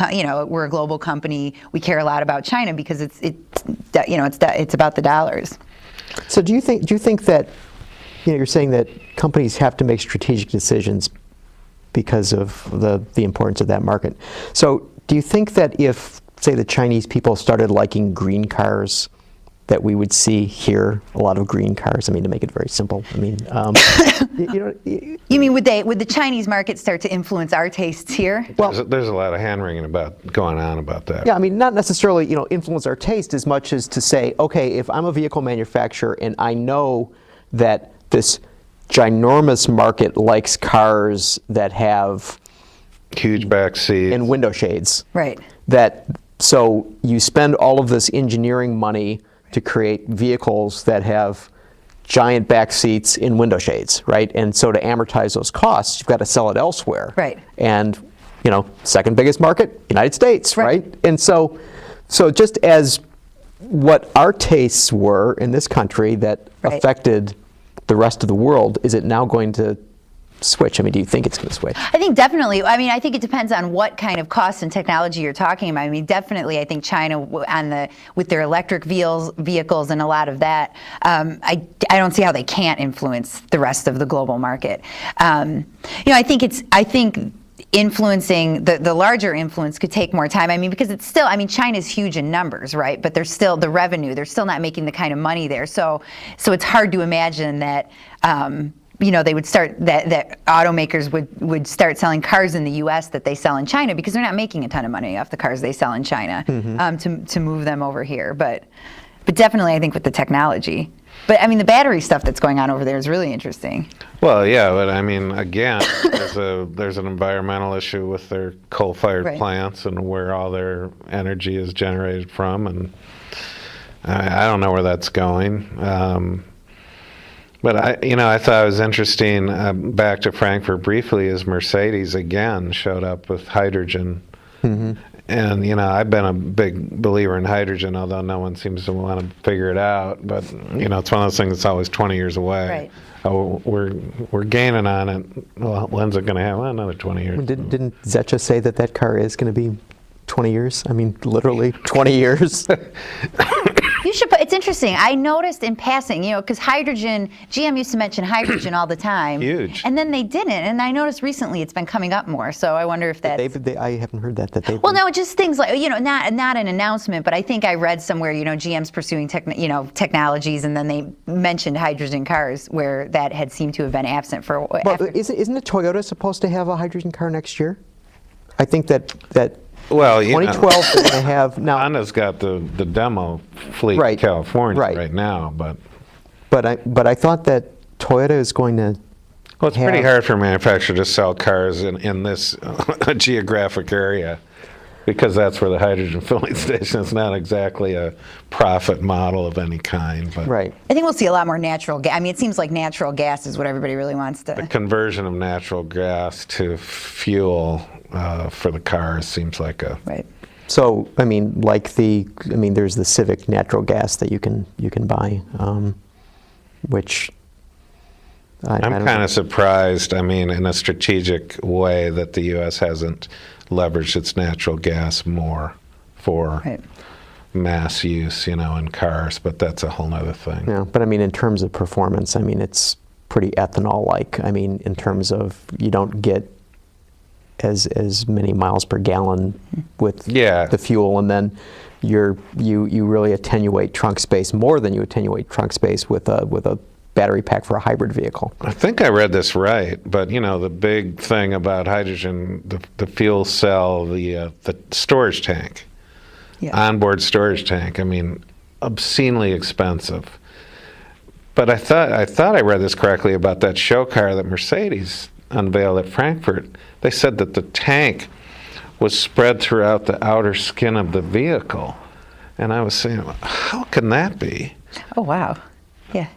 company. We care a lot about China because it's about the dollars. So do you think that, you're saying that companies have to make strategic decisions because of the importance of that market. So do you think that if, say, the Chinese people started liking green cars, that we would see here a lot of green cars? I mean, to make it very simple. I mean, you mean would the Chinese market start to influence our tastes here? Well, there's a lot of hand-wringing going on about that. Yeah, I mean, not necessarily, influence our taste as much as to say, okay, if I'm a vehicle manufacturer and I know that this ginormous market likes cars that have huge back seats and window shades. Right. So you spend all of this engineering money to create vehicles that have giant back seats in window shades, right? And so to amortize those costs, you've got to sell it elsewhere. Right. And, second biggest market, United States, right? And so just as what our tastes were in this country that affected the rest of the world, is it now going to switch? I mean, do you think it's going to switch? I think definitely. I mean, I think it depends on what kind of cost and technology you're talking about. I mean, definitely, I think China with their electric vehicles and a lot of that, I don't see how they can't influence the rest of the global market. I think influencing the larger influence could take more time. I mean, because it's still, I mean, China's huge in numbers, right? But there's still the revenue. They're still not making the kind of money there. So it's hard to imagine that, they would start, that automakers would start selling cars in the U.S. that they sell in China, because they're not making a ton of money off the cars they sell in China, to move them over here. But definitely, I think with the technology. But I mean, the battery stuff that's going on over there is really interesting. Well, yeah, but I mean, again, there's an environmental issue with their coal-fired plants and where all their energy is generated from, and I don't know where that's going. But I thought it was interesting. Back to Frankfurt briefly, is Mercedes again showed up with hydrogen. And, I've been a big believer in hydrogen, although no one seems to want to figure it out. But, it's one of those things that's always 20 years away. Right. Oh, we're gaining on it. Well, when's it going to have? Well, another 20 years. Didn't Zecha say that car is going to be 20 years? I mean, literally 20 years. You should it's interesting. I noticed in passing, because hydrogen, GM used to mention hydrogen all the time. Huge. And then they didn't. And I noticed recently it's been coming up more. So I wonder if that's... I haven't heard that they've... Well, no, just things like, not an announcement, but I think I read somewhere, GM's pursuing technologies, and then they mentioned hydrogen cars, where that had seemed to have been absent for a while. Well, isn't it Toyota supposed to have a hydrogen car next year? I think that Well, 2012 they're going to have now. Honda's got the demo fleet in California right now, but I thought that Toyota is going to. Well, it's pretty hard for a manufacturer to sell cars in this geographic area, because that's where the hydrogen filling station is. Not exactly a profit model of any kind. But right. I think we'll see a lot more natural gas. I mean, it seems like natural gas is what everybody really wants to. The conversion of natural gas to fuel for the cars seems like a... Right. So, I mean, there's the Civic natural gas that you can buy, which... I'm kind of surprised, in a strategic way, that the U.S. hasn't leveraged its natural gas more for mass use, in cars, but that's a whole other thing. Yeah, but in terms of performance, it's pretty ethanol-like. In terms of you don't get as many miles per gallon with the fuel, and then you really attenuate trunk space more than you attenuate trunk space with a battery pack for a hybrid vehicle. I think I read this right, but the big thing about hydrogen, the fuel cell, the storage tank, onboard storage tank, obscenely expensive. But I thought I read this correctly about that show car that Mercedes unveiled at Frankfurt. They said that the tank was spread throughout the outer skin of the vehicle. And I was saying, how can that be? Oh, wow. Yeah.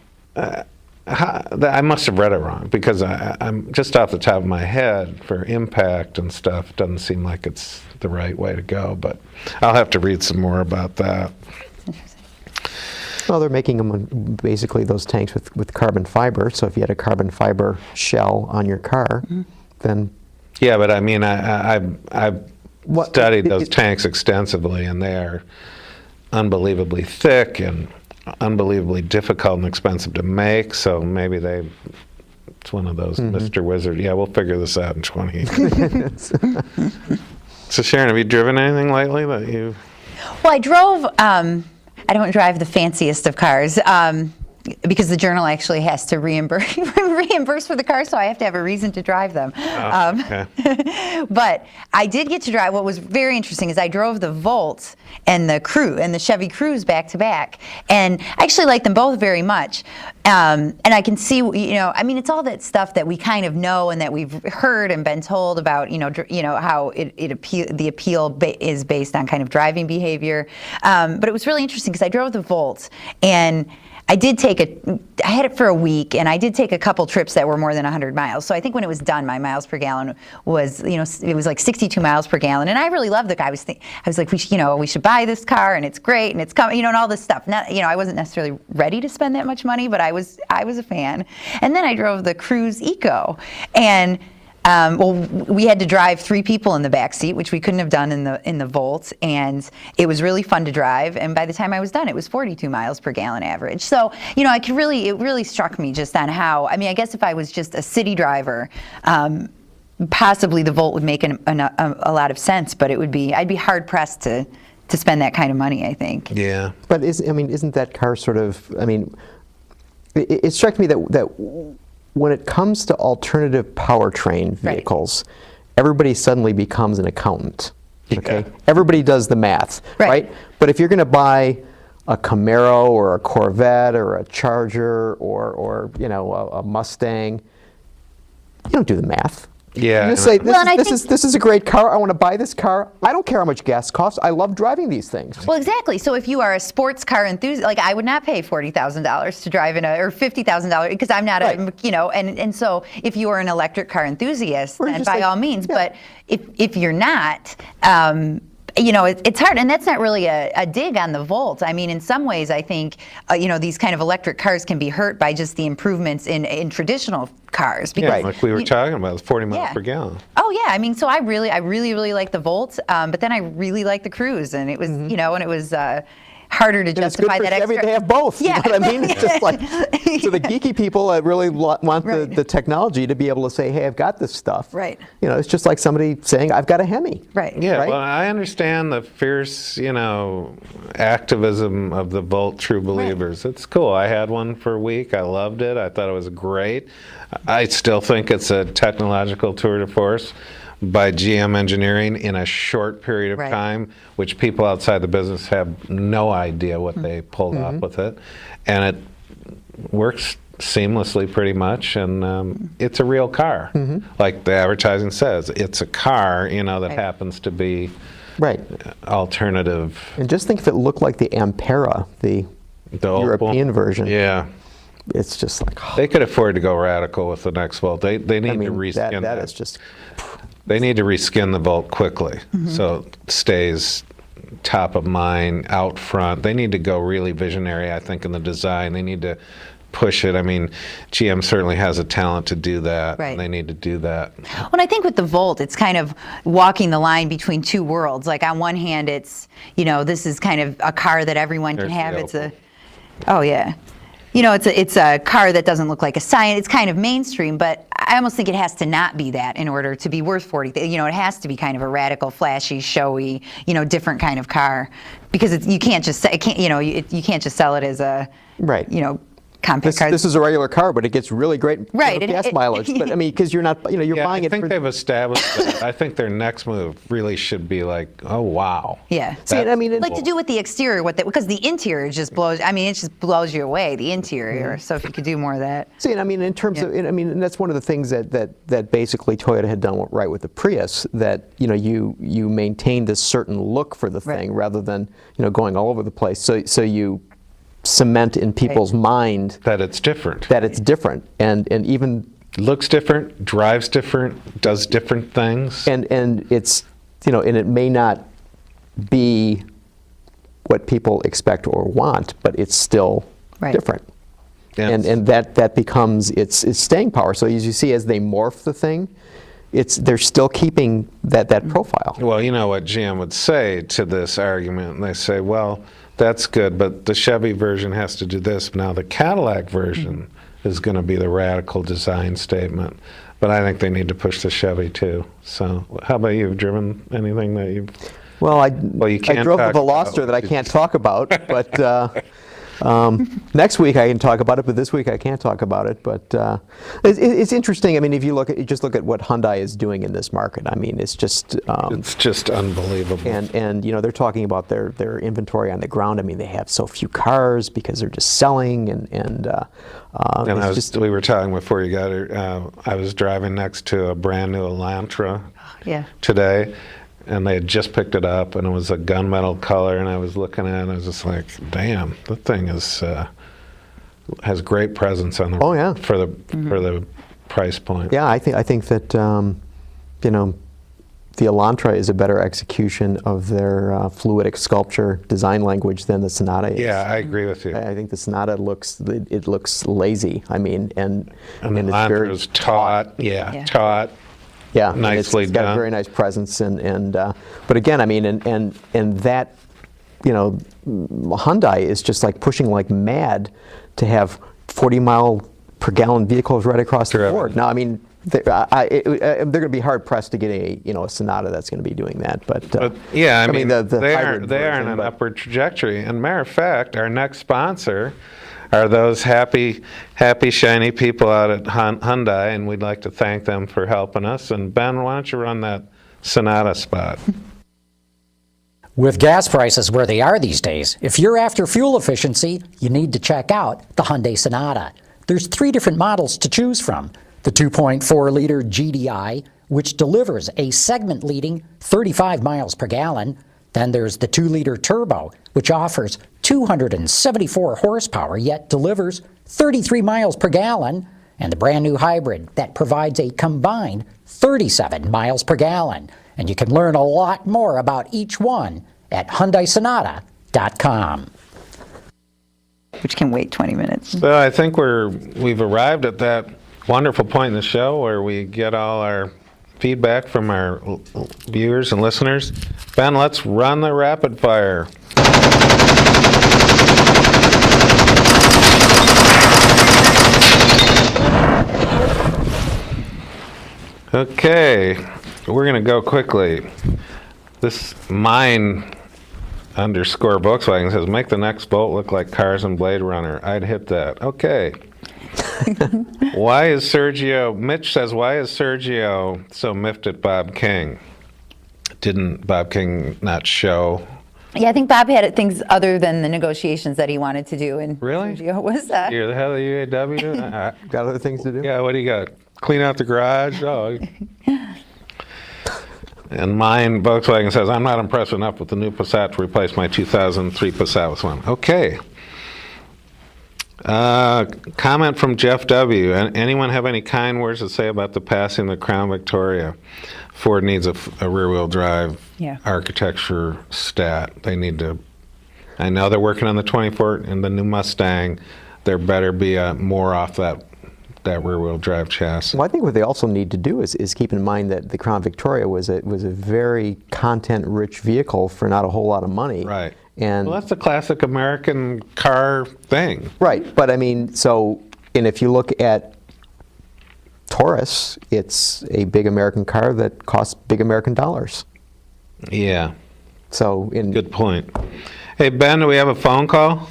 I must have read it wrong, because I'm just off the top of my head, for impact and stuff, it doesn't seem like it's the right way to go, but I'll have to read some more about that. Well, they're making them basically those tanks with carbon fiber, so if you had a carbon fiber shell on your car, then... Yeah, but I've studied those tanks extensively, and they are unbelievably thick and unbelievably difficult and expensive to make, so maybe it's one of those Mr. Wizard, we'll figure this out in 20 years. So Sharon, have you driven anything lately that you... Well, I drove, I don't drive the fanciest of cars, because the Journal actually has to reimburse for the car, so I have to have a reason to drive them. But I did get to drive. What was very interesting is I drove the Volt and the Chevy Cruze back to back, and I actually like them both very much. And I can see, it's all that stuff that we kind of know and that we've heard and been told about, how the appeal is based on kind of driving behavior. But it was really interesting because I drove the Volt, and I had it for a week, and I did take a couple trips that were more than 100 miles. So I think when it was done, my miles per gallon was, it was like 62 miles per gallon. And I really loved the car. I was like, we should buy this car, and it's great, and it's coming, and all this stuff. Not, I wasn't necessarily ready to spend that much money, but I was a fan. And then I drove the Cruze Eco, and we had to drive 3 people in the back seat, which we couldn't have done in the Volt, and it was really fun to drive. And by the time I was done, it was 42 miles per gallon average. So, it really struck me just on how. I guess if I was just a city driver, possibly the Volt would make a lot of sense, but I'd be hard pressed to spend that kind of money, I think. Yeah. But isn't that car sort of? I mean, it struck me that when it comes to alternative powertrain vehicles, everybody suddenly becomes an accountant. Okay, Yeah. everybody does the math, right? But if you're going to buy a Camaro or a Corvette or a Charger or a Mustang, you don't do the math. Yeah. You just say, Well, and I think- this is a great car. I want to buy this car. I don't care how much gas costs. I love driving these things. Well, exactly. So if you are a sports car enthusiast, like I would not pay $40,000 to drive in or $50,000 because I'm not Right. and so if you are an electric car enthusiast, Or then just by like- all means. yeah. But if you're not, it's hard, and that's not really a dig on the Volt. I mean, in some ways, I think these kind of electric cars can be hurt by just the improvements in traditional cars. Yeah, like we were talking about, 40 miles Yeah. per gallon. Oh yeah, I mean, so I really like the Volt, but then I really like the Cruise, and it was and it was harder to And it's good justify for that Chevy extra. to have both. Yeah. You know what I mean? It's just like, so the geeky people that really want Right. the technology to be able to say, hey, I've got this stuff. Right. It's just like somebody saying, I've got a Hemi. Right. Yeah, Right? well, I understand the fierce, activism of the Volt true believers. It's cool. I had one for a week. I loved it. I thought it was great. I still think it's a technological tour de force by GM engineering in a short period of Right. time, which people outside the business have no idea what they pulled off with it. And it works seamlessly pretty much, and it's a real car. Like the advertising says, it's a car, that Right. happens to be Right. alternative. And just think if it looked like the Ampera, the The Opel. European version. Yeah. It's just like, They could afford to go radical with the next Volt. They need to reskin that is just, They need to reskin the Volt quickly so it stays top of mind, out front. They need to go really visionary, I think, in the design. They need to push it. I mean, GM certainly has a talent to do that. Right. And they need to do that. Well, and I think with the Volt, it's kind of walking the line between two worlds. Like on one hand, it's this is kind of a car that everyone can There's have. the It's Opel. oh yeah. It's a car that doesn't look like a sign. It's kind of mainstream, but I almost think it has to not be that in order to be worth $40,000. It has to be kind of a radical, flashy, showy, different kind of car, because you can't just you can't just sell it as a right. compact car. This is a regular car, but it gets really great Right, gas mileage. But I mean, because you're not, you're Yeah, buying I it think for. they've established that. I think their next move really should be like, oh, wow. Yeah. See, I mean, like to do with the exterior, because the interior just blows. I mean, it just blows you away. The interior. So if you could do more of that. See, and I mean, in terms of, and that's one of the things that basically Toyota had done right with the Prius. That you maintain this certain look for the thing rather than going all over the place. So you cement in people's mind That it's different. that it's different, and even Looks different, drives different, does different things. and it's and it may not be what people expect or want, but it's still different. Yes. And that becomes its staying power. So as you see, as they morph the thing, they're still keeping that profile. Well, you know what GM would say to this argument, and they say, well, that's good, but the Chevy version has to do this. Now the Cadillac version is going to be the radical design statement, but I think they need to push the Chevy too. So how about you? Have driven anything that you've... Well, you I can't drove the talk about Veloster that I it. can't talk about, but next week I can talk about it, but this week I can't talk about it. But it's interesting. I mean, if you just look at what Hyundai is doing in this market, I mean, it's just It's just unbelievable. and they're talking about their inventory on the ground. I mean, they have so few cars because they're just selling and it's we were talking before you got here. I was driving next to a brand new Elantra Yeah. today, and they had just picked it up, and it was a gunmetal color, and I was looking at it, and I was just like, damn, that thing has great presence on the Oh, yeah. for the price point. yeah. I think that the Elantra is a better execution of their fluidic sculpture design language than the Sonata is. Yeah, I agree with you. I think the Sonata looks lazy. I mean, and And the it's very Elantra's taut. Yeah. Taut. yeah, and nicely it's got a done. very nice presence, and but again, I mean, and that Hyundai is just like pushing like mad to have 40 mile per gallon vehicles right across the Correct. board. Now, I mean, they're going to be hard pressed to get a Sonata that's going to be doing that. But yeah, I mean, the they are hybrid on version, an but- upward trajectory. And matter of fact, our next sponsor are those happy, shiny people out at Hyundai, and we'd like to thank them for helping us. And Ben, why don't you run that Sonata spot? With gas prices where they are these days, if you're after fuel efficiency, you need to check out the Hyundai Sonata. There's 3 different models to choose from. The 2.4-liter GDI, which delivers a segment-leading 35 miles per gallon. Then there's the 2-liter turbo, which offers 274 horsepower, yet delivers 33 miles per gallon. And the brand new hybrid that provides a combined 37 miles per gallon. And you can learn a lot more about each one at HyundaiSonata.com. Which can wait 20 minutes. So I think we've arrived at that wonderful point in the show where we get all our feedback from our viewers and listeners. Ben, let's run the rapid fire. Okay, we're going to go quickly. This mine _ Volkswagen says, make the next boat look like Cars and Blade Runner. I'd hit that. Okay. Mitch says, why is Sergio so miffed at Bob King? Didn't Bob King not show? Yeah, I think Bob had things other than the negotiations that he wanted to do. And Really? Sergio was You're the head of the UAW? Got other things to do? Yeah, what do you got? Clean out the garage? Oh. And mine, Volkswagen says, I'm not impressed enough with the new Passat to replace my 2003 Passat with one. Okay. Comment from Jeff W. Anyone have any kind words to say about the passing of the Crown Victoria? Ford needs a rear-wheel drive architecture stat. They need to. I know they're working on the 24 and the new Mustang. There better be more off that rear-wheel drive chassis. Well, I think what they also need to do is keep in mind that the Crown Victoria was a very content-rich vehicle for not a whole lot of money. Right. And well, that's the classic American car thing. Right, but I mean, and if you look at Taurus, it's a big American car that costs big American dollars. Yeah. So, good point. Hey, Ben, do we have a phone call?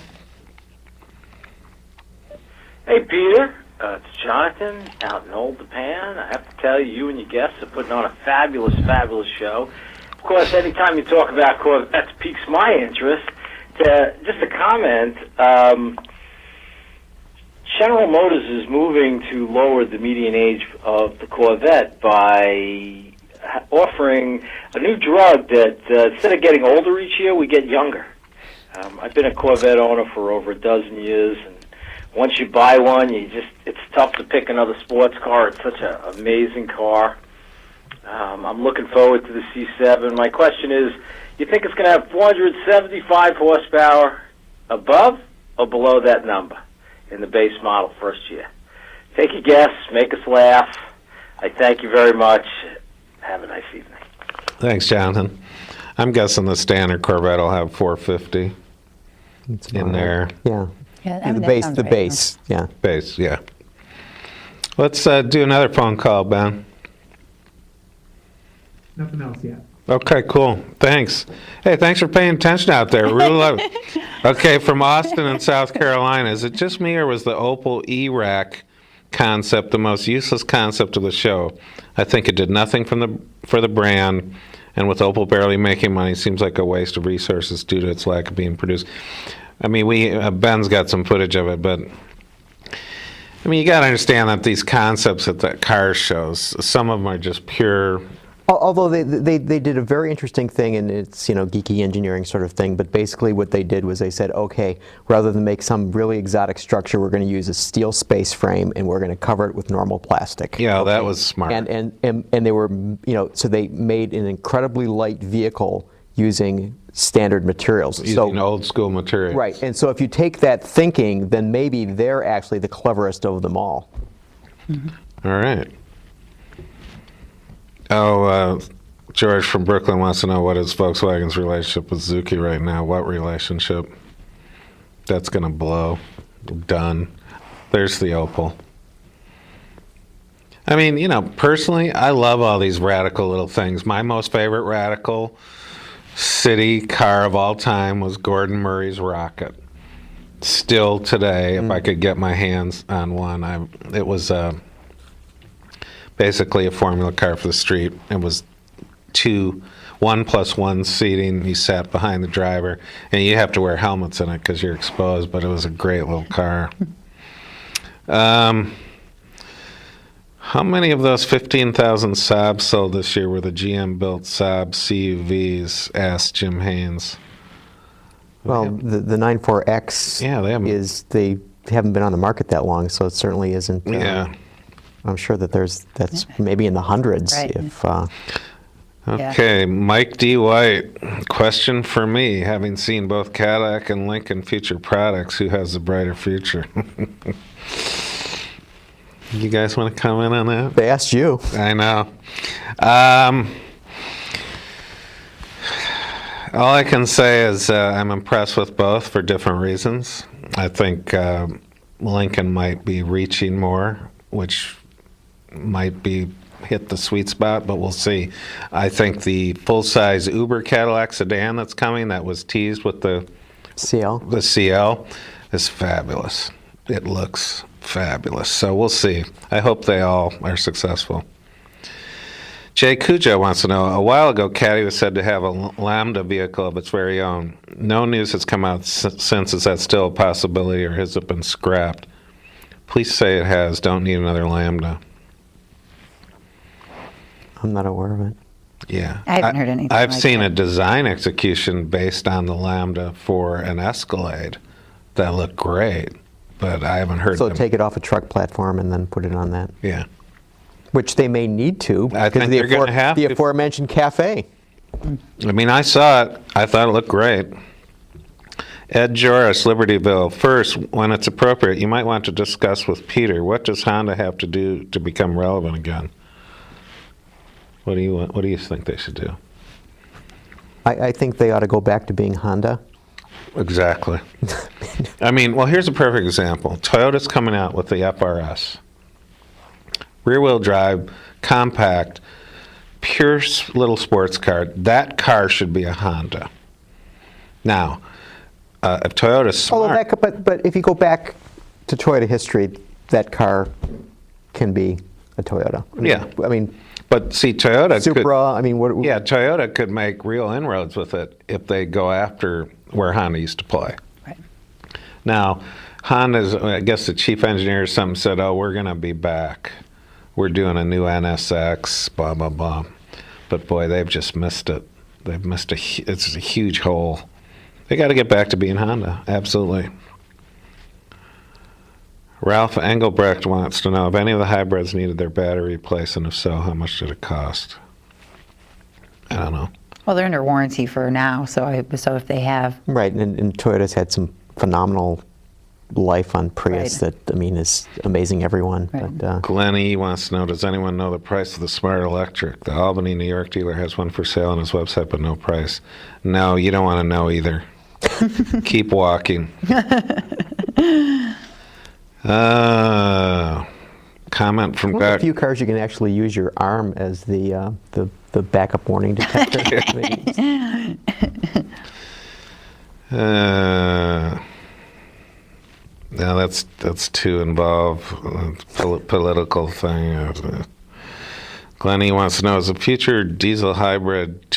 Hey, Peter. It's Jonathan out in Old Japan. I have to tell you, you and your guests are putting on a fabulous, fabulous show. Of course, anytime you talk about Corvettes piques my interest. Just a comment, General Motors is moving to lower the median age of the Corvette by offering a new drug that instead of getting older each year, we get younger. I've been a Corvette owner for over a dozen years, and once you buy one, it's tough to pick another sports car. It's such an amazing car. I'm looking forward to the C7. My question is, you think it's going to have 475 horsepower above or below that number in the base model first year? Take a guess. Make us laugh. I thank you very much. Have a nice evening. Thanks, Jonathan. I'm guessing the standard Corvette will have 450 in there. Yeah. Yeah, I mean, the that base, sounds the right. base, yeah. Base, yeah. Let's do another phone call, Ben. Nothing else yet. Okay, cool. Thanks. Hey, thanks for paying attention out there. Really love it. Okay, from Austin in South Carolina, is it just me or was the Opel E-Rack concept the most useless concept of the show? I think it did nothing for the brand, and with Opel barely making money, seems like a waste of resources due to its lack of being produced. I mean, Ben's got some footage of it, but I mean, you got to understand that these concepts at the car shows, some of them are just pure. Although they did a very interesting thing, and it's geeky engineering sort of thing. But basically, what they did was they said, okay, rather than make some really exotic structure, we're going to use a steel space frame, and we're going to cover it with normal plastic. Yeah, okay. That was smart. And they were so they made an incredibly light vehicle using standard materials. Using old school materials. Right. And so if you take that thinking, then maybe they're actually the cleverest of them all. Mm-hmm. All right. Oh, George from Brooklyn wants to know what is Volkswagen's relationship with Zuki right now. What relationship? That's going to blow. Done. There's the Opel. I mean, personally, I love all these radical little things. My most favorite radical city car of all time was Gordon Murray's Rocket. Still today, if I could get my hands on one, it was basically a formula car for the street. It was 1+1 seating. You sat behind the driver, and you have to wear helmets in it because you're exposed, but it was a great little car. How many of those 15,000 Saabs sold this year were the GM-built Saab CUVs, asked Jim Haynes. Well, the 94X they haven't been on the market that long, so it certainly isn't. I'm sure that that's maybe in the hundreds. Right. If Okay, Mike D. White, question for me. Having seen both Cadillac and Lincoln future products, who has the brighter future? You guys want to comment on that? they asked you. I know. All I can say is I'm impressed with both for different reasons. I think Lincoln might be reaching more, which might be hit the sweet spot, but we'll see. I think the full-size Uber Cadillac sedan that's coming, that was teased with the CL. is fabulous. It looks fabulous. So we'll see. I hope they all are successful. Jay Cujo wants to know, a while ago Caddy was said to have a Lambda vehicle of its very own. No news has come out since. Is that still a possibility, or has it been scrapped? Please say it has. Don't need another Lambda. I'm not aware of it. Yeah. I haven't heard anything I've like seen that. a design execution based on the Lambda for an Escalade that looked great, but I haven't heard So them. take it off a truck platform and then put it on that. Yeah. Which they may need to I because think of they're gonna have the to. aforementioned cafe. I mean, I saw it. I thought it looked great. Ed Joris, Libertyville. First, when it's appropriate, you might want to discuss with Peter, what does Honda have to do to become relevant again? What do you think they should do? I think they ought to go back to being Honda. Exactly. I mean, well, here's a perfect example. Toyota's coming out with the FRS. Rear-wheel drive, compact, pure little sports car. That car should be a Honda. Now, if Toyota's smart... But if you go back to Toyota history, that car can be a Toyota. I mean, but see, Toyota Supra, Toyota could make real inroads with it if they go after where Honda used to play. Right. Now, Honda's, I guess the chief engineer or something said, oh, we're going to be back. We're doing a new NSX, blah, blah, blah. But boy, they've just missed it. They've missed it's a huge hole. They got to get back to being Honda, absolutely. Ralph Engelbrecht wants to know if any of the hybrids needed their battery replaced, and if so, how much did it cost? I don't know. Well, they're under warranty for now, so if they have. right, and Toyota's had some phenomenal life on Prius Right. that, is amazing everyone. Right. But Glennie wants to know, does anyone know the price of the Smart Electric? The Albany, New York dealer has one for sale on his website, but no price. No, you don't want to know either. Keep walking. Comment from one of the back. few cars you can actually use your arm as the backup warning detector. No, that's too involved. Political thing. Glennie wants to know: is the future diesel hybrid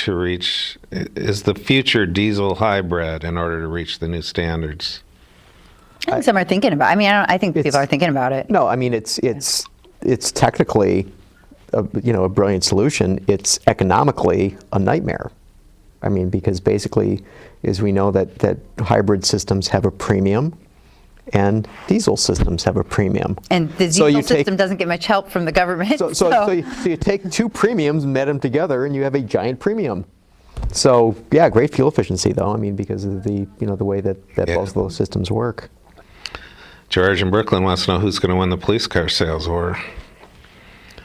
in order to reach the new standards? I think some are thinking about. I think people are thinking about it. No, it's technically a brilliant solution. It's economically a nightmare. Because basically, as we know that hybrid systems have a premium, and diesel systems have a premium. And the diesel system doesn't get much help from the government. So you take two premiums, and met them together, and you have a giant premium. So yeah, great fuel efficiency though. Because of the the way that both of those systems work. George in Brooklyn wants to know who's going to win the police car sales war.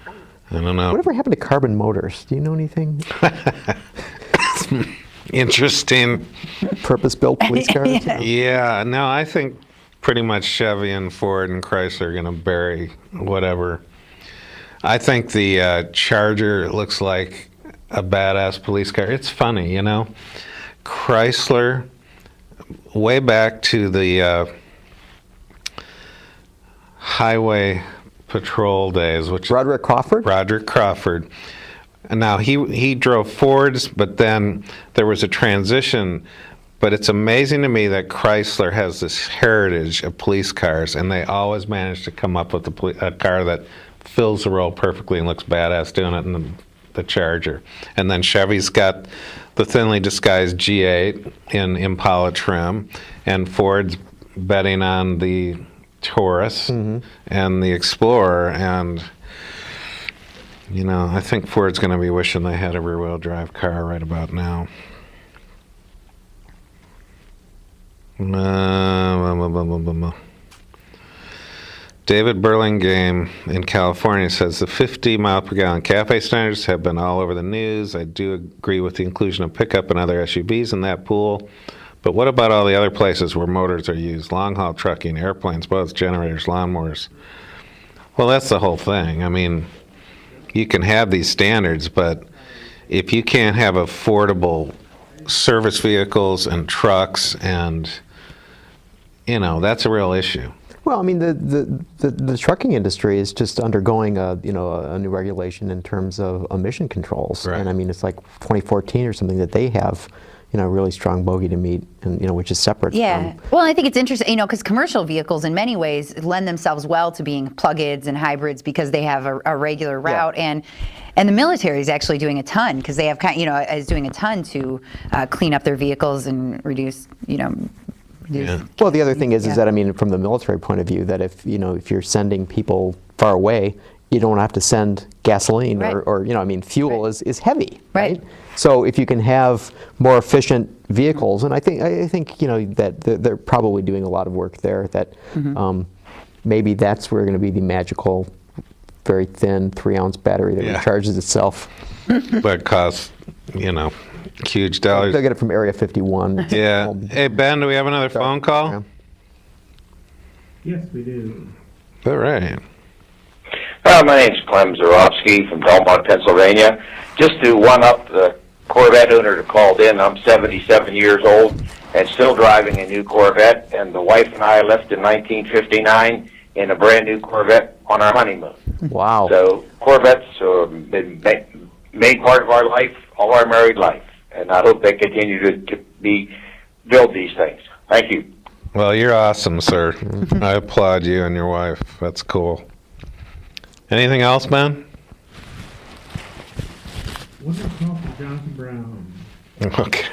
I don't know. Whatever happened to carbon motors? Do you know anything? Interesting. Purpose-built police cars? Yeah, no, I think pretty much Chevy and Ford and Chrysler are going to bury whatever. I think the Charger looks like a badass police car. It's funny, you know. Chrysler, way back to the highway patrol days, which Roderick Crawford? Roderick Crawford. Now he drove Fords, but then there was a transition. But it's amazing to me that Chrysler has this heritage of police cars, and they always manage to come up with a car that fills the role perfectly and looks badass doing it in the Charger. And then Chevy's got the thinly disguised G8 in Impala trim, and Ford's betting on the Taurus and the Explorer, and you know, I think Ford's going to be wishing they had a rear-wheel drive car right about now. David Burlingame in California says the 50 mile per gallon CAFE standards have been all over the news. I do agree with the inclusion of pickup and other SUVs in that pool. But what about all the other places where motors are used? Long-haul trucking, airplanes, boats, generators, lawnmowers. Well, that's the whole thing. I mean, you can have these standards, but if you can't have affordable service vehicles and trucks, and, you know, that's a real issue. Well, I mean, the trucking industry is just undergoing a new regulation in terms of emission controls. Right. And I mean, it's like 2014 or something that they have, you know, a really strong bogey to meet, and you know, which is separate. Yeah. From, Well, I think it's interesting, you know, because commercial vehicles in many ways lend themselves well to being plug-ins and hybrids because they have a regular route, and the military is actually doing a ton because they have is doing a ton to clean up their vehicles and reduce, you know. Well, the other thing is that, I mean, from the military point of view, that if you're sending people far away, you don't have to send gasoline, Right. or you know, I mean, fuel is heavy, Right. So if you can have more efficient vehicles, and I think you know that they're probably doing a lot of work there. That maybe that's where going to be the magical, very thin 3-ounce battery that recharges itself. But costs, you know, huge dollars. They'll get it from Area 51. Yeah. Hey, Ben, do we have another phone call? Yes, we do. All right. My name's Clem Zarofsky from Belmont, Pennsylvania. Just to one-up the Corvette owner that called in, I'm 77 years old and still driving a new Corvette, and the wife and I left in 1959 in a brand new Corvette on our honeymoon. Wow. So Corvettes have been made part of our life, all our married life, and I hope they continue to build these things. Thank you. Well, you're awesome, sir. I applaud you and your wife. That's cool. Anything else, Ben? What's it called for Jonathan Brown? Okay.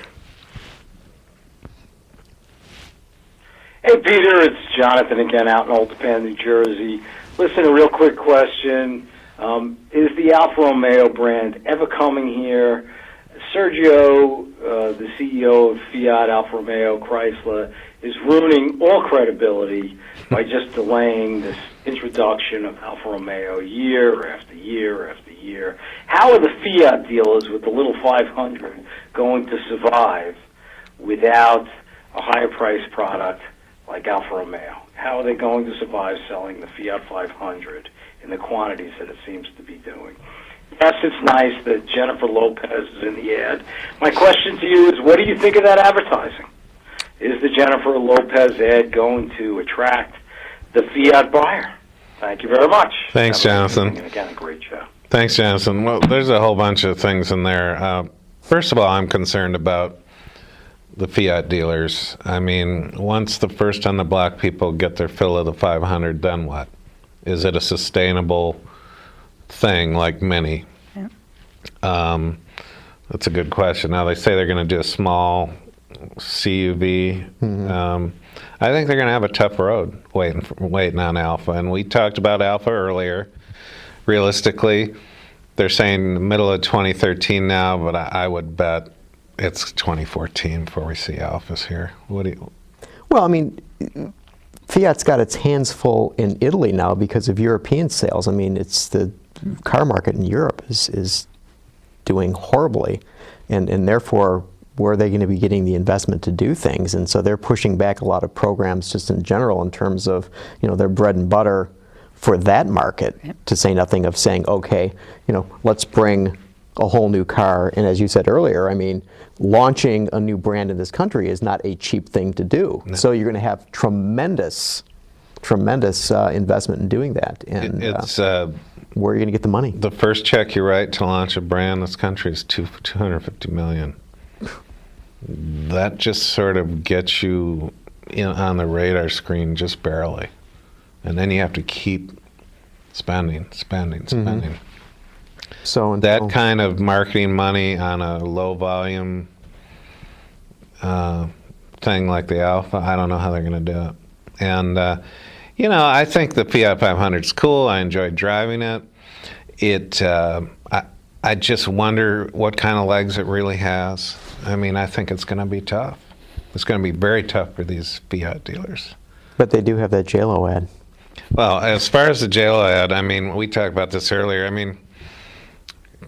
Hey, Peter, it's Jonathan again out in Old Japan, New Jersey. Listen, a real quick question. Is the Alfa Romeo brand ever coming here? Sergio, the CEO of Fiat, Alfa Romeo, Chrysler, is ruining all credibility by just delaying this introduction of Alfa Romeo year after year after year. How are the Fiat dealers with the little 500 going to survive without a higher priced product like Alfa Romeo? How are they going to survive selling the Fiat 500 in the quantities that it seems to be doing? Yes, it's nice that Jennifer Lopez is in the ad. My question to you is, what do you think of that advertising? Is the Jennifer Lopez ad going to attract the Fiat buyer? Thank you very much. Thanks, Jonathan. And again, a great show. Thanks, Jonathan. Well, there's a whole bunch of things in there. First of all, I'm concerned about the Fiat dealers. I mean, once the first on the block people get their fill of the 500, then what? Is it a sustainable thing like Mini? Yeah. That's a good question. Now, they say they're going to do a small CUV. I think they're going to have a tough road waiting on Alfa. And we talked about Alfa earlier. Realistically, they're saying middle of 2013 now, but I would bet it's 2014 before we see Alfas here. What do you? Well, I mean, Fiat's got its hands full in Italy now because of European sales. I mean, it's the car market in Europe is doing horribly, and therefore, where are they going to be getting the investment to do things? And so they're pushing back a lot of programs just in general in terms of, you know, their bread and butter for that market, to say nothing of saying, okay, let's bring a whole new car. And as you said earlier, I mean, launching a new brand in this country is not a cheap thing to do. No. So you're going to have tremendous investment in doing that. And it's where are you going to get the money? The first check you write to launch a brand in this country is $250 million. That just sort of gets you on the radar screen just barely. And then you have to keep spending. Mm-hmm. So that kind of marketing money on a low volume thing like the Alfa, I don't know how they're going to do it. And I think the Fiat 500 is cool. I enjoyed driving it. I just wonder what kind of legs it really has. I mean, I think it's going to be tough. It's going to be very tough for these Fiat dealers. But they do have that JLO ad. Well, as far as the JLO ad, I mean, we talked about this earlier. I mean,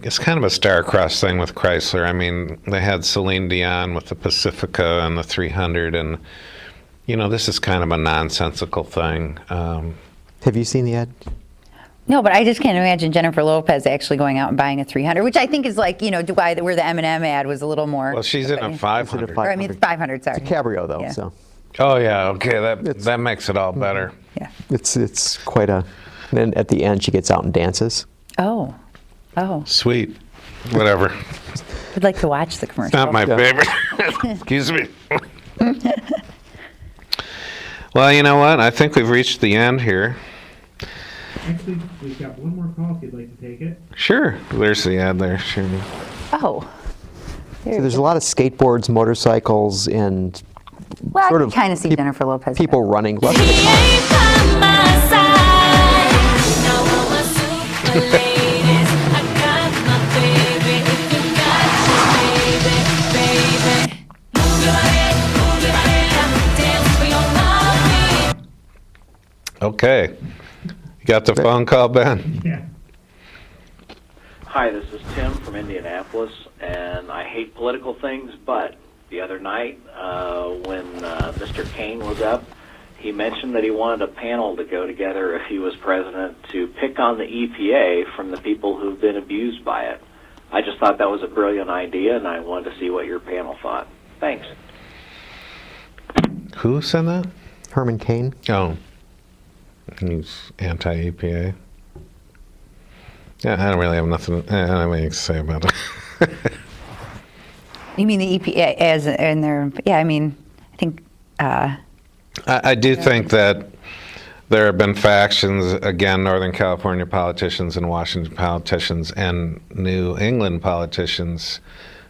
it's kind of a star-crossed thing with Chrysler. I mean, they had Celine Dion with the Pacifica and the 300, and, this is kind of a nonsensical thing. Have you seen the ad? No, but I just can't imagine Jennifer Lopez actually going out and buying a 300, which I think is like, Dubai, where the M&M ad was a little more. Well, she's in a 500. Or, I mean, it's 500, sorry. It's a cabrio, though, Yeah. so. Oh, yeah, okay, that makes it all better. Yeah. It's quite a, and then at the end she gets out and dances. Oh. Sweet. Whatever. I'd like to watch the commercial. Not my favorite. Excuse me. Well, you know what? I think we've reached the end here. Actually, we've got one more call if you'd like to take it. Sure. There's the ad there. Sure. Oh. So there's a lot of skateboards, motorcycles, and Well, sort I of can kind of see Jennifer Lopez. people running. He ain't by my side. Now all my super ladies, I got my baby. If you got my baby. Move your head, dance for your mommy. Okay. You got the phone call, Ben? Yeah. Hi, this is Tim from Indianapolis, and I hate political things, but the other night when Mr. Kane was up, he mentioned that he wanted a panel to go together if he was president to pick on the EPA from the people who've been abused by it. I just thought that was a brilliant idea, and I wanted to see what your panel thought. Thanks. Who said that? Herman Cain. Oh. He's anti-EPA. Yeah, I don't really have nothing. I don't have anything to say about it. You mean the EPA as in their? Yeah, I mean, I think. I do think that there have been factions, again, Northern California politicians and Washington politicians and New England politicians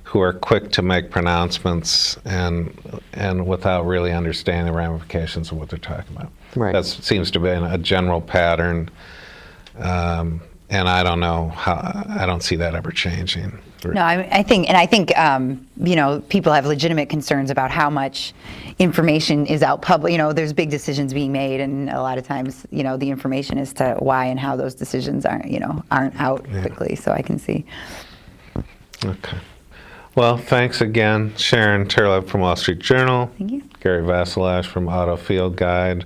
who are quick to make pronouncements and without really understanding the ramifications of what they're talking about. Right. That seems to be a general pattern, and I don't know how. I don't see that ever changing. No, I think people have legitimate concerns about how much information is out public. There's big decisions being made, and a lot of times, the information as to why and how those decisions aren't out quickly. So I can see. Okay. Well, thanks again, Sharon Terlep from Wall Street Journal. Thank you. Gary Vasilash from Auto Field Guide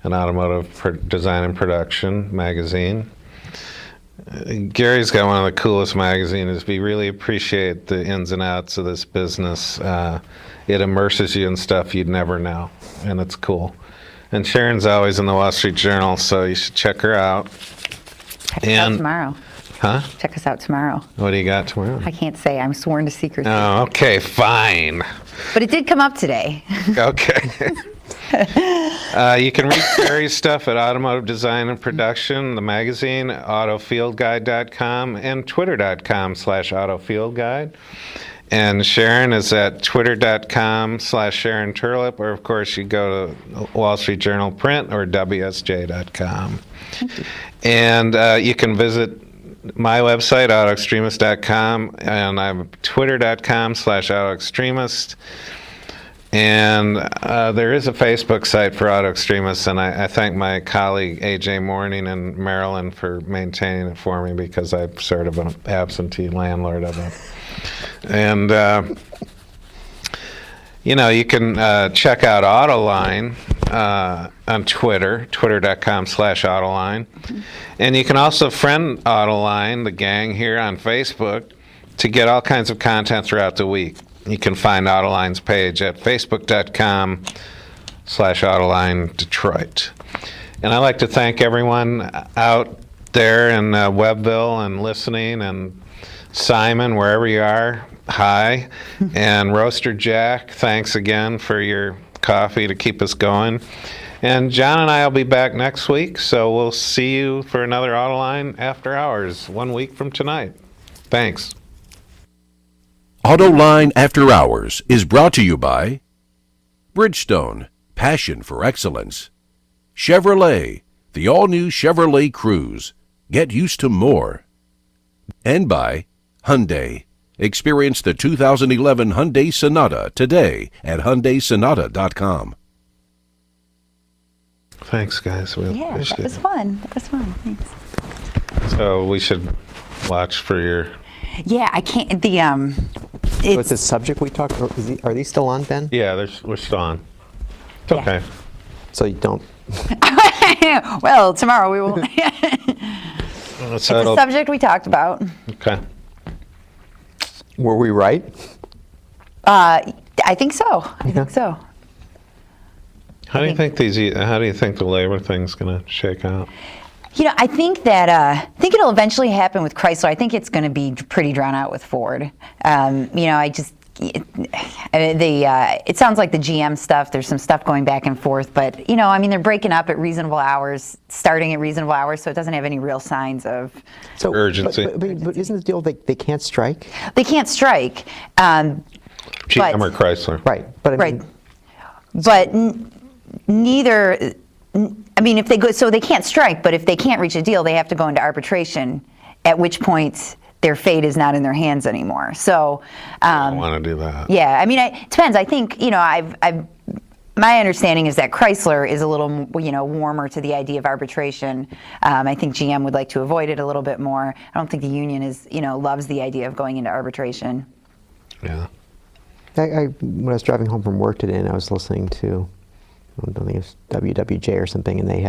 and Automotive Design and Production magazine. Gary's got one of the coolest magazines. We really appreciate the ins and outs of this business. It immerses you in stuff you'd never know, and it's cool. And Sharon's always in the Wall Street Journal, so you should check her out. Check us out tomorrow. Huh? Check us out tomorrow. What do you got tomorrow? I can't say. I'm sworn to secrecy. Oh, okay, fine. But it did come up today. Okay. You can read Gary's stuff at Automotive Design and Production, the magazine, autofieldguide.com, and twitter.com/autofieldguide. And Sharon is at twitter.com/Sharon Terlep, or of course you go to Wall Street Journal Print or WSJ.com. And you can visit my website, autoextremist.com, and I'm twitter.com/autoextremist. And there is a Facebook site for Autoextremists, and I thank my colleague A.J. Morning and Marilyn for maintaining it for me because I'm sort of an absentee landlord of it. And, you can check out Autoline on Twitter, twitter.com/Autoline. And you can also friend Autoline, the gang here, on Facebook to get all kinds of content throughout the week. You can find Autoline's page at facebook.com/Autoline Detroit. And I'd like to thank everyone out there in Webbville and listening, and Simon, wherever you are, hi. And Roaster Jack, thanks again for your coffee to keep us going. And John and I will be back next week, so we'll see you for another Autoline After Hours 1 week from tonight. Thanks. Autoline After Hours is brought to you by Bridgestone, passion for excellence. Chevrolet, the all-new Chevrolet Cruze. Get used to more. And by Hyundai. Experience the 2011 Hyundai Sonata today at HyundaiSonata.com. Thanks, guys. We Yeah, that appreciate was it. fun. That was fun. Thanks. So we should watch for your... Yeah, I can't. What's It's the subject we talked about? Are these still on, Ben? Yeah, we're still on. It's Yeah. okay. So you don't. well, tomorrow we will. It's It's a subject we talked about. Okay. Were we right? I think so. I think so. How do you think the labor thing's going to shake out? You know, I think that I think it'll eventually happen with Chrysler. I think it's going to be pretty drawn out with Ford. You know, it sounds like the GM stuff. There's some stuff going back and forth, but you know, I mean, they're breaking up at reasonable hours, starting at reasonable hours, so it doesn't have any real signs of urgency. But isn't the deal they can't strike? They can't strike. GM or Chrysler. Right. But I mean, Right. But neither. I mean, if they go, so they can't strike, but if they can't reach a deal, they have to go into arbitration, at which point their fate is not in their hands anymore. So, I don't want to do that. yeah, I mean, it depends. I think, you know, my understanding is that Chrysler is a little, you know, warmer to the idea of arbitration. I think GM would like to avoid it a little bit more. I don't think the union loves the idea of going into arbitration. Yeah. when I was driving home from work today, and I was listening to, I don't think it was WWJ or something, and they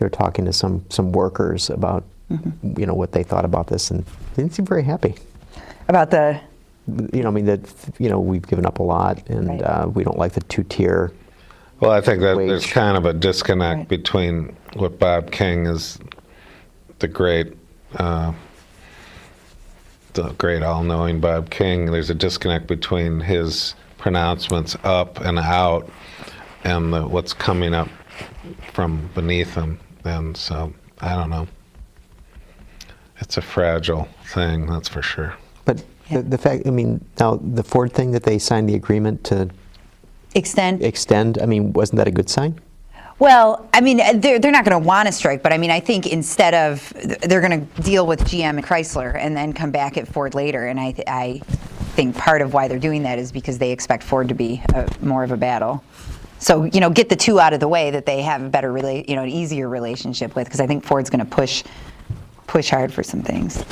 were talking to some workers about, you know, what they thought about this, and they didn't seem very happy. About the, you know, I mean, that, you know, we've given up a lot, and Right. we don't like the two-tier. Well, I think that there's wage. kind of a disconnect Right. between what Bob King is, the great all-knowing Bob King. There's a disconnect between his pronouncements up and out and what's coming up from beneath him. And so, I don't know. It's a fragile thing, that's for sure. But the fact, I mean, now the Ford thing that they signed the agreement to extend. I mean, wasn't that a good sign? Well, I mean, they're not going to want to strike, but I mean, I think instead of, they're going to deal with GM and Chrysler and then come back at Ford later. And I think part of why they're doing that is because they expect Ford to be more of a battle. So, you know, get the two out of the way that they have a better, an easier relationship with, because I think Ford's going to push hard for some things.